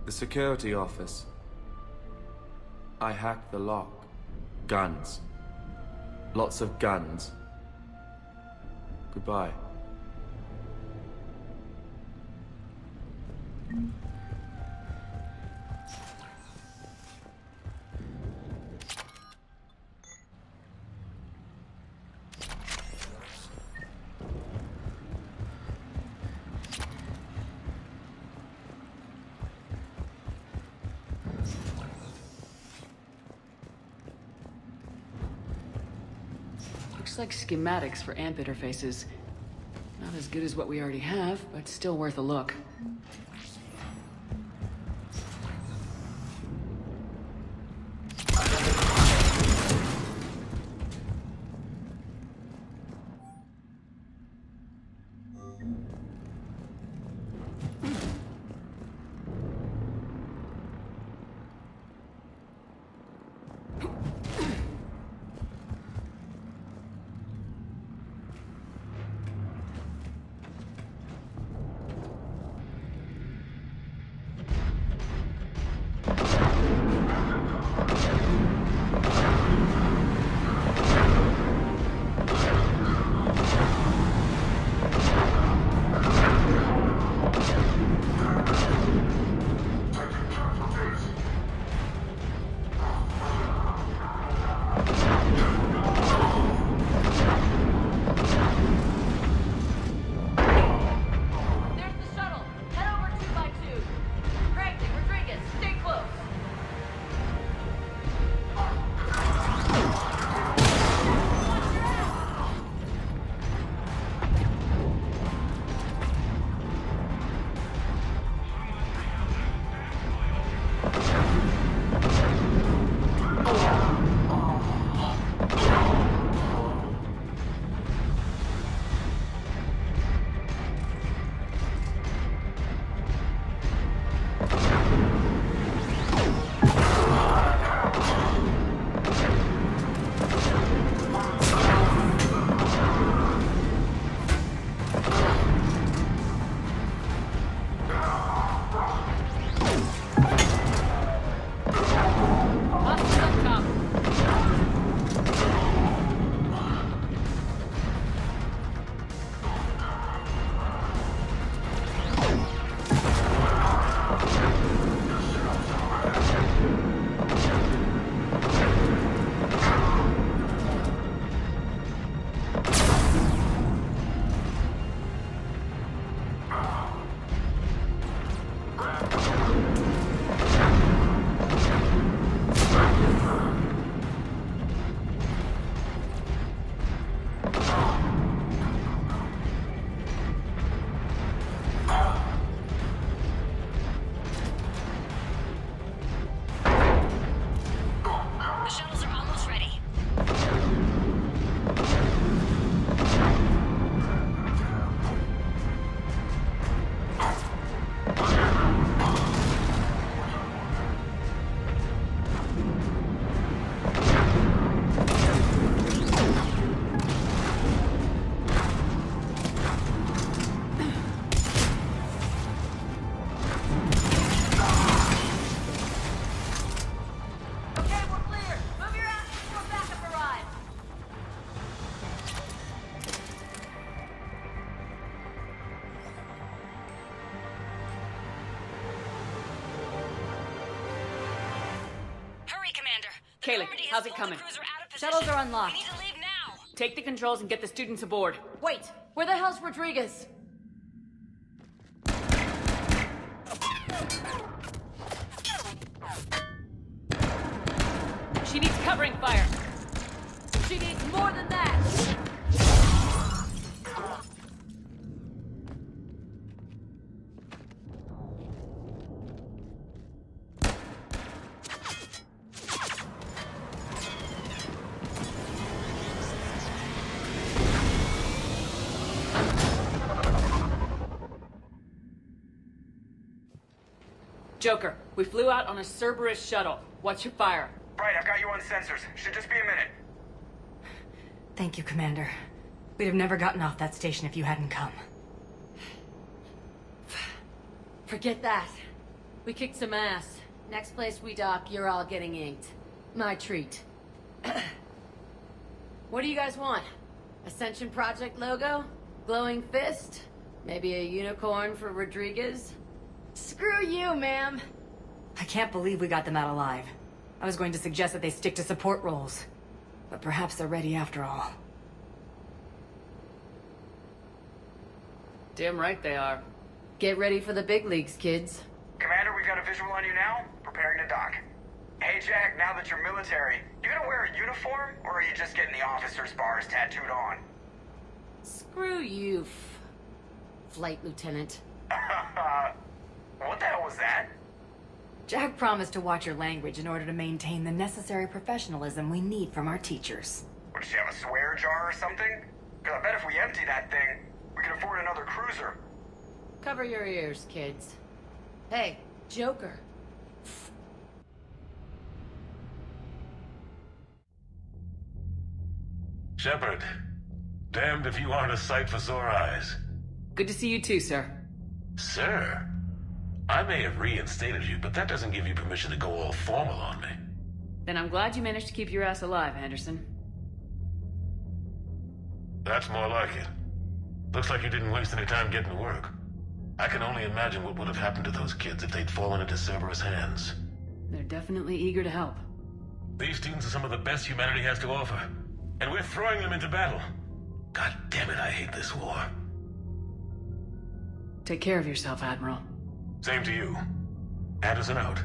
The security office. I hacked the lock. Guns. Lots of guns. Goodbye. Looks like schematics for AMP interfaces. Not as good as what we already have, but still worth a look. Kaylee, how's it coming? Shuttles are unlocked. We need to leave now. Take the controls and get the students aboard. Wait, where the hell's Rodriguez? She needs covering fire. She needs more than that. Joker, we flew out on a Cerberus shuttle. What's your fire? Right, I've got you on sensors. Should just be a minute. Thank you, Commander. We'd have never gotten off that station if you hadn't come. Forget that. We kicked some ass. Next place we dock, you're all getting inked. My treat. What do you guys want? Ascension Project logo? Glowing fist? Maybe a unicorn for Rodriguez? Screw you, ma'am! I can't believe we got them out alive. I was going to suggest that they stick to support roles. But perhaps they're ready after all. Damn right they are. Get ready for the big leagues, kids. Commander, we've got a visual on you now. Preparing to dock. Hey, Jack, now that you're military, you gonna wear a uniform, or are you just getting the officer's bars tattooed on? Screw you, Flight Lieutenant. What the hell was that? Jack promised to watch your language in order to maintain the necessary professionalism we need from our teachers. What, does she have a swear jar or something? Because I bet if we empty that thing, we can afford another cruiser. Cover your ears, kids. Hey, Joker. Shepard, damned if you aren't a sight for sore eyes. Good to see you too, sir. Sir? I may have reinstated you, but that doesn't give you permission to go all formal on me. Then I'm glad you managed to keep your ass alive, Anderson. That's more like it. Looks like you didn't waste any time getting to work. I can only imagine what would have happened to those kids if they'd fallen into Cerberus' hands. They're definitely eager to help. These students are some of the best humanity has to offer, and we're throwing them into battle. God damn it, I hate this war. Take care of yourself, Admiral. Same to you. Anderson out.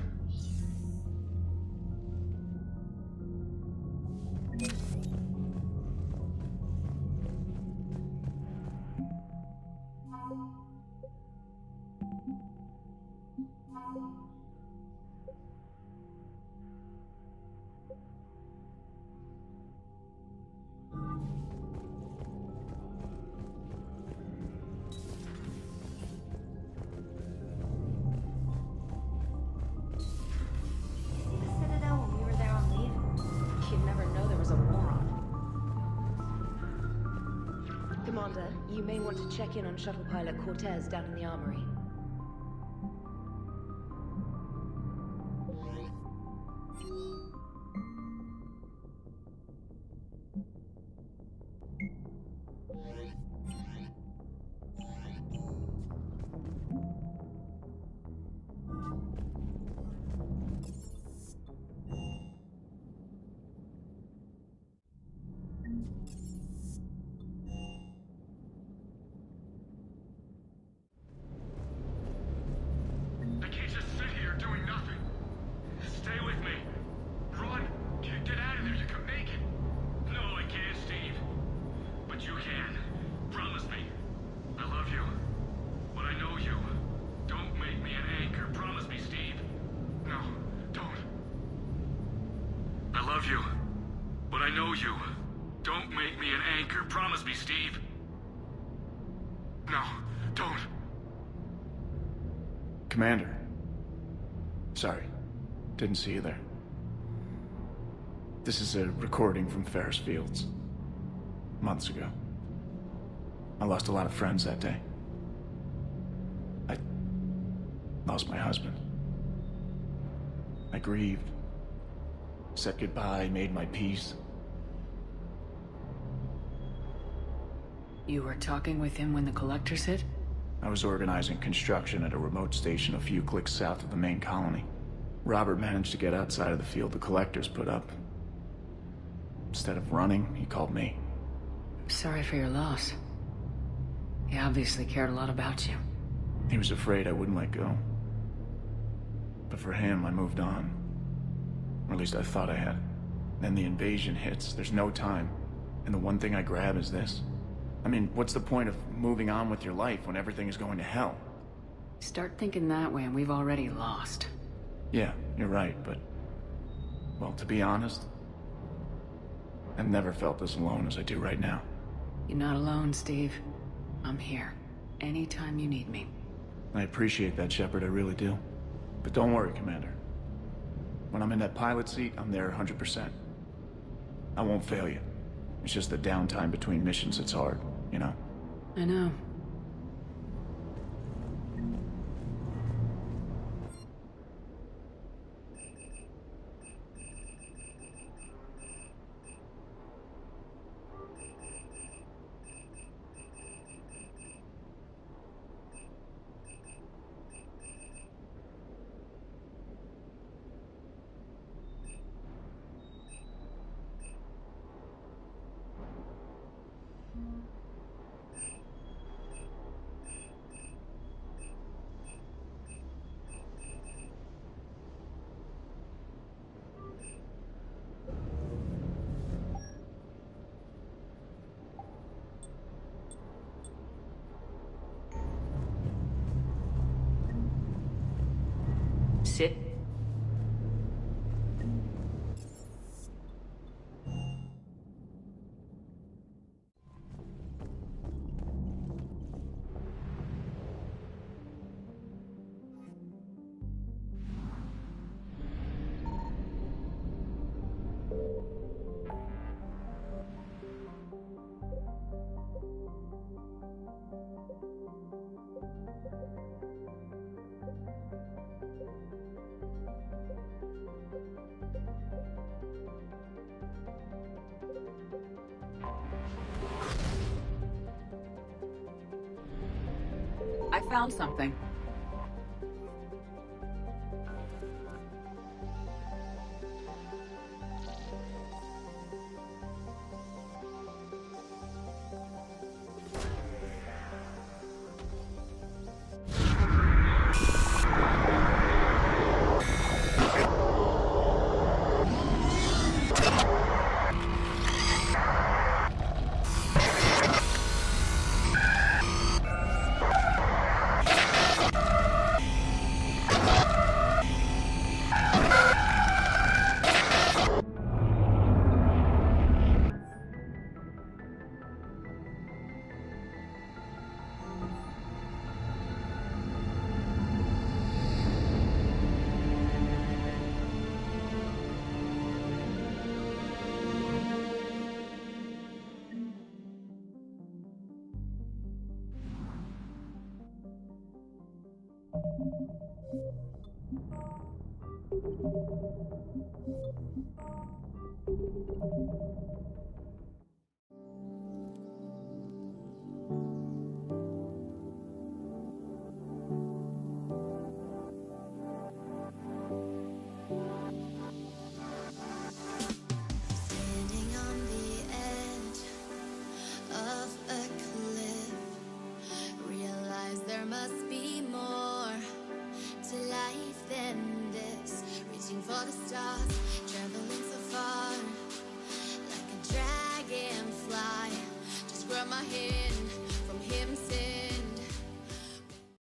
Commander, you may want to check in on Shuttle Pilot Cortez down in the armory. Commander. Sorry, didn't see you there. This is a recording from Ferris Fields. Months ago. I lost a lot of friends that day. I lost my husband. I grieved. Said goodbye, made my peace. You were talking with him when the collectors hit? I was organizing construction at a remote station a few clicks south of the main colony. Robert managed to get outside of the field the collectors put up, Instead of running, he called me. Sorry for your loss. He obviously cared a lot about you. He was afraid I wouldn't let go. But for him, I moved on. Or at least I thought I had. Then the invasion hits, there's no time. And the one thing I grab is this. I mean, what's the point of moving on with your life when everything is going to hell? Start thinking that way and we've already lost. Yeah, you're right, but... well, to be honest, I've never felt as alone as I do right now. You're not alone, Steve. I'm here. Anytime you need me. I appreciate that, Shepard, I really do. But don't worry, Commander. When I'm in that pilot seat, I'm there 100%. I won't fail you. It's just the downtime between missions that's hard, you know? I know. Sit. I found something.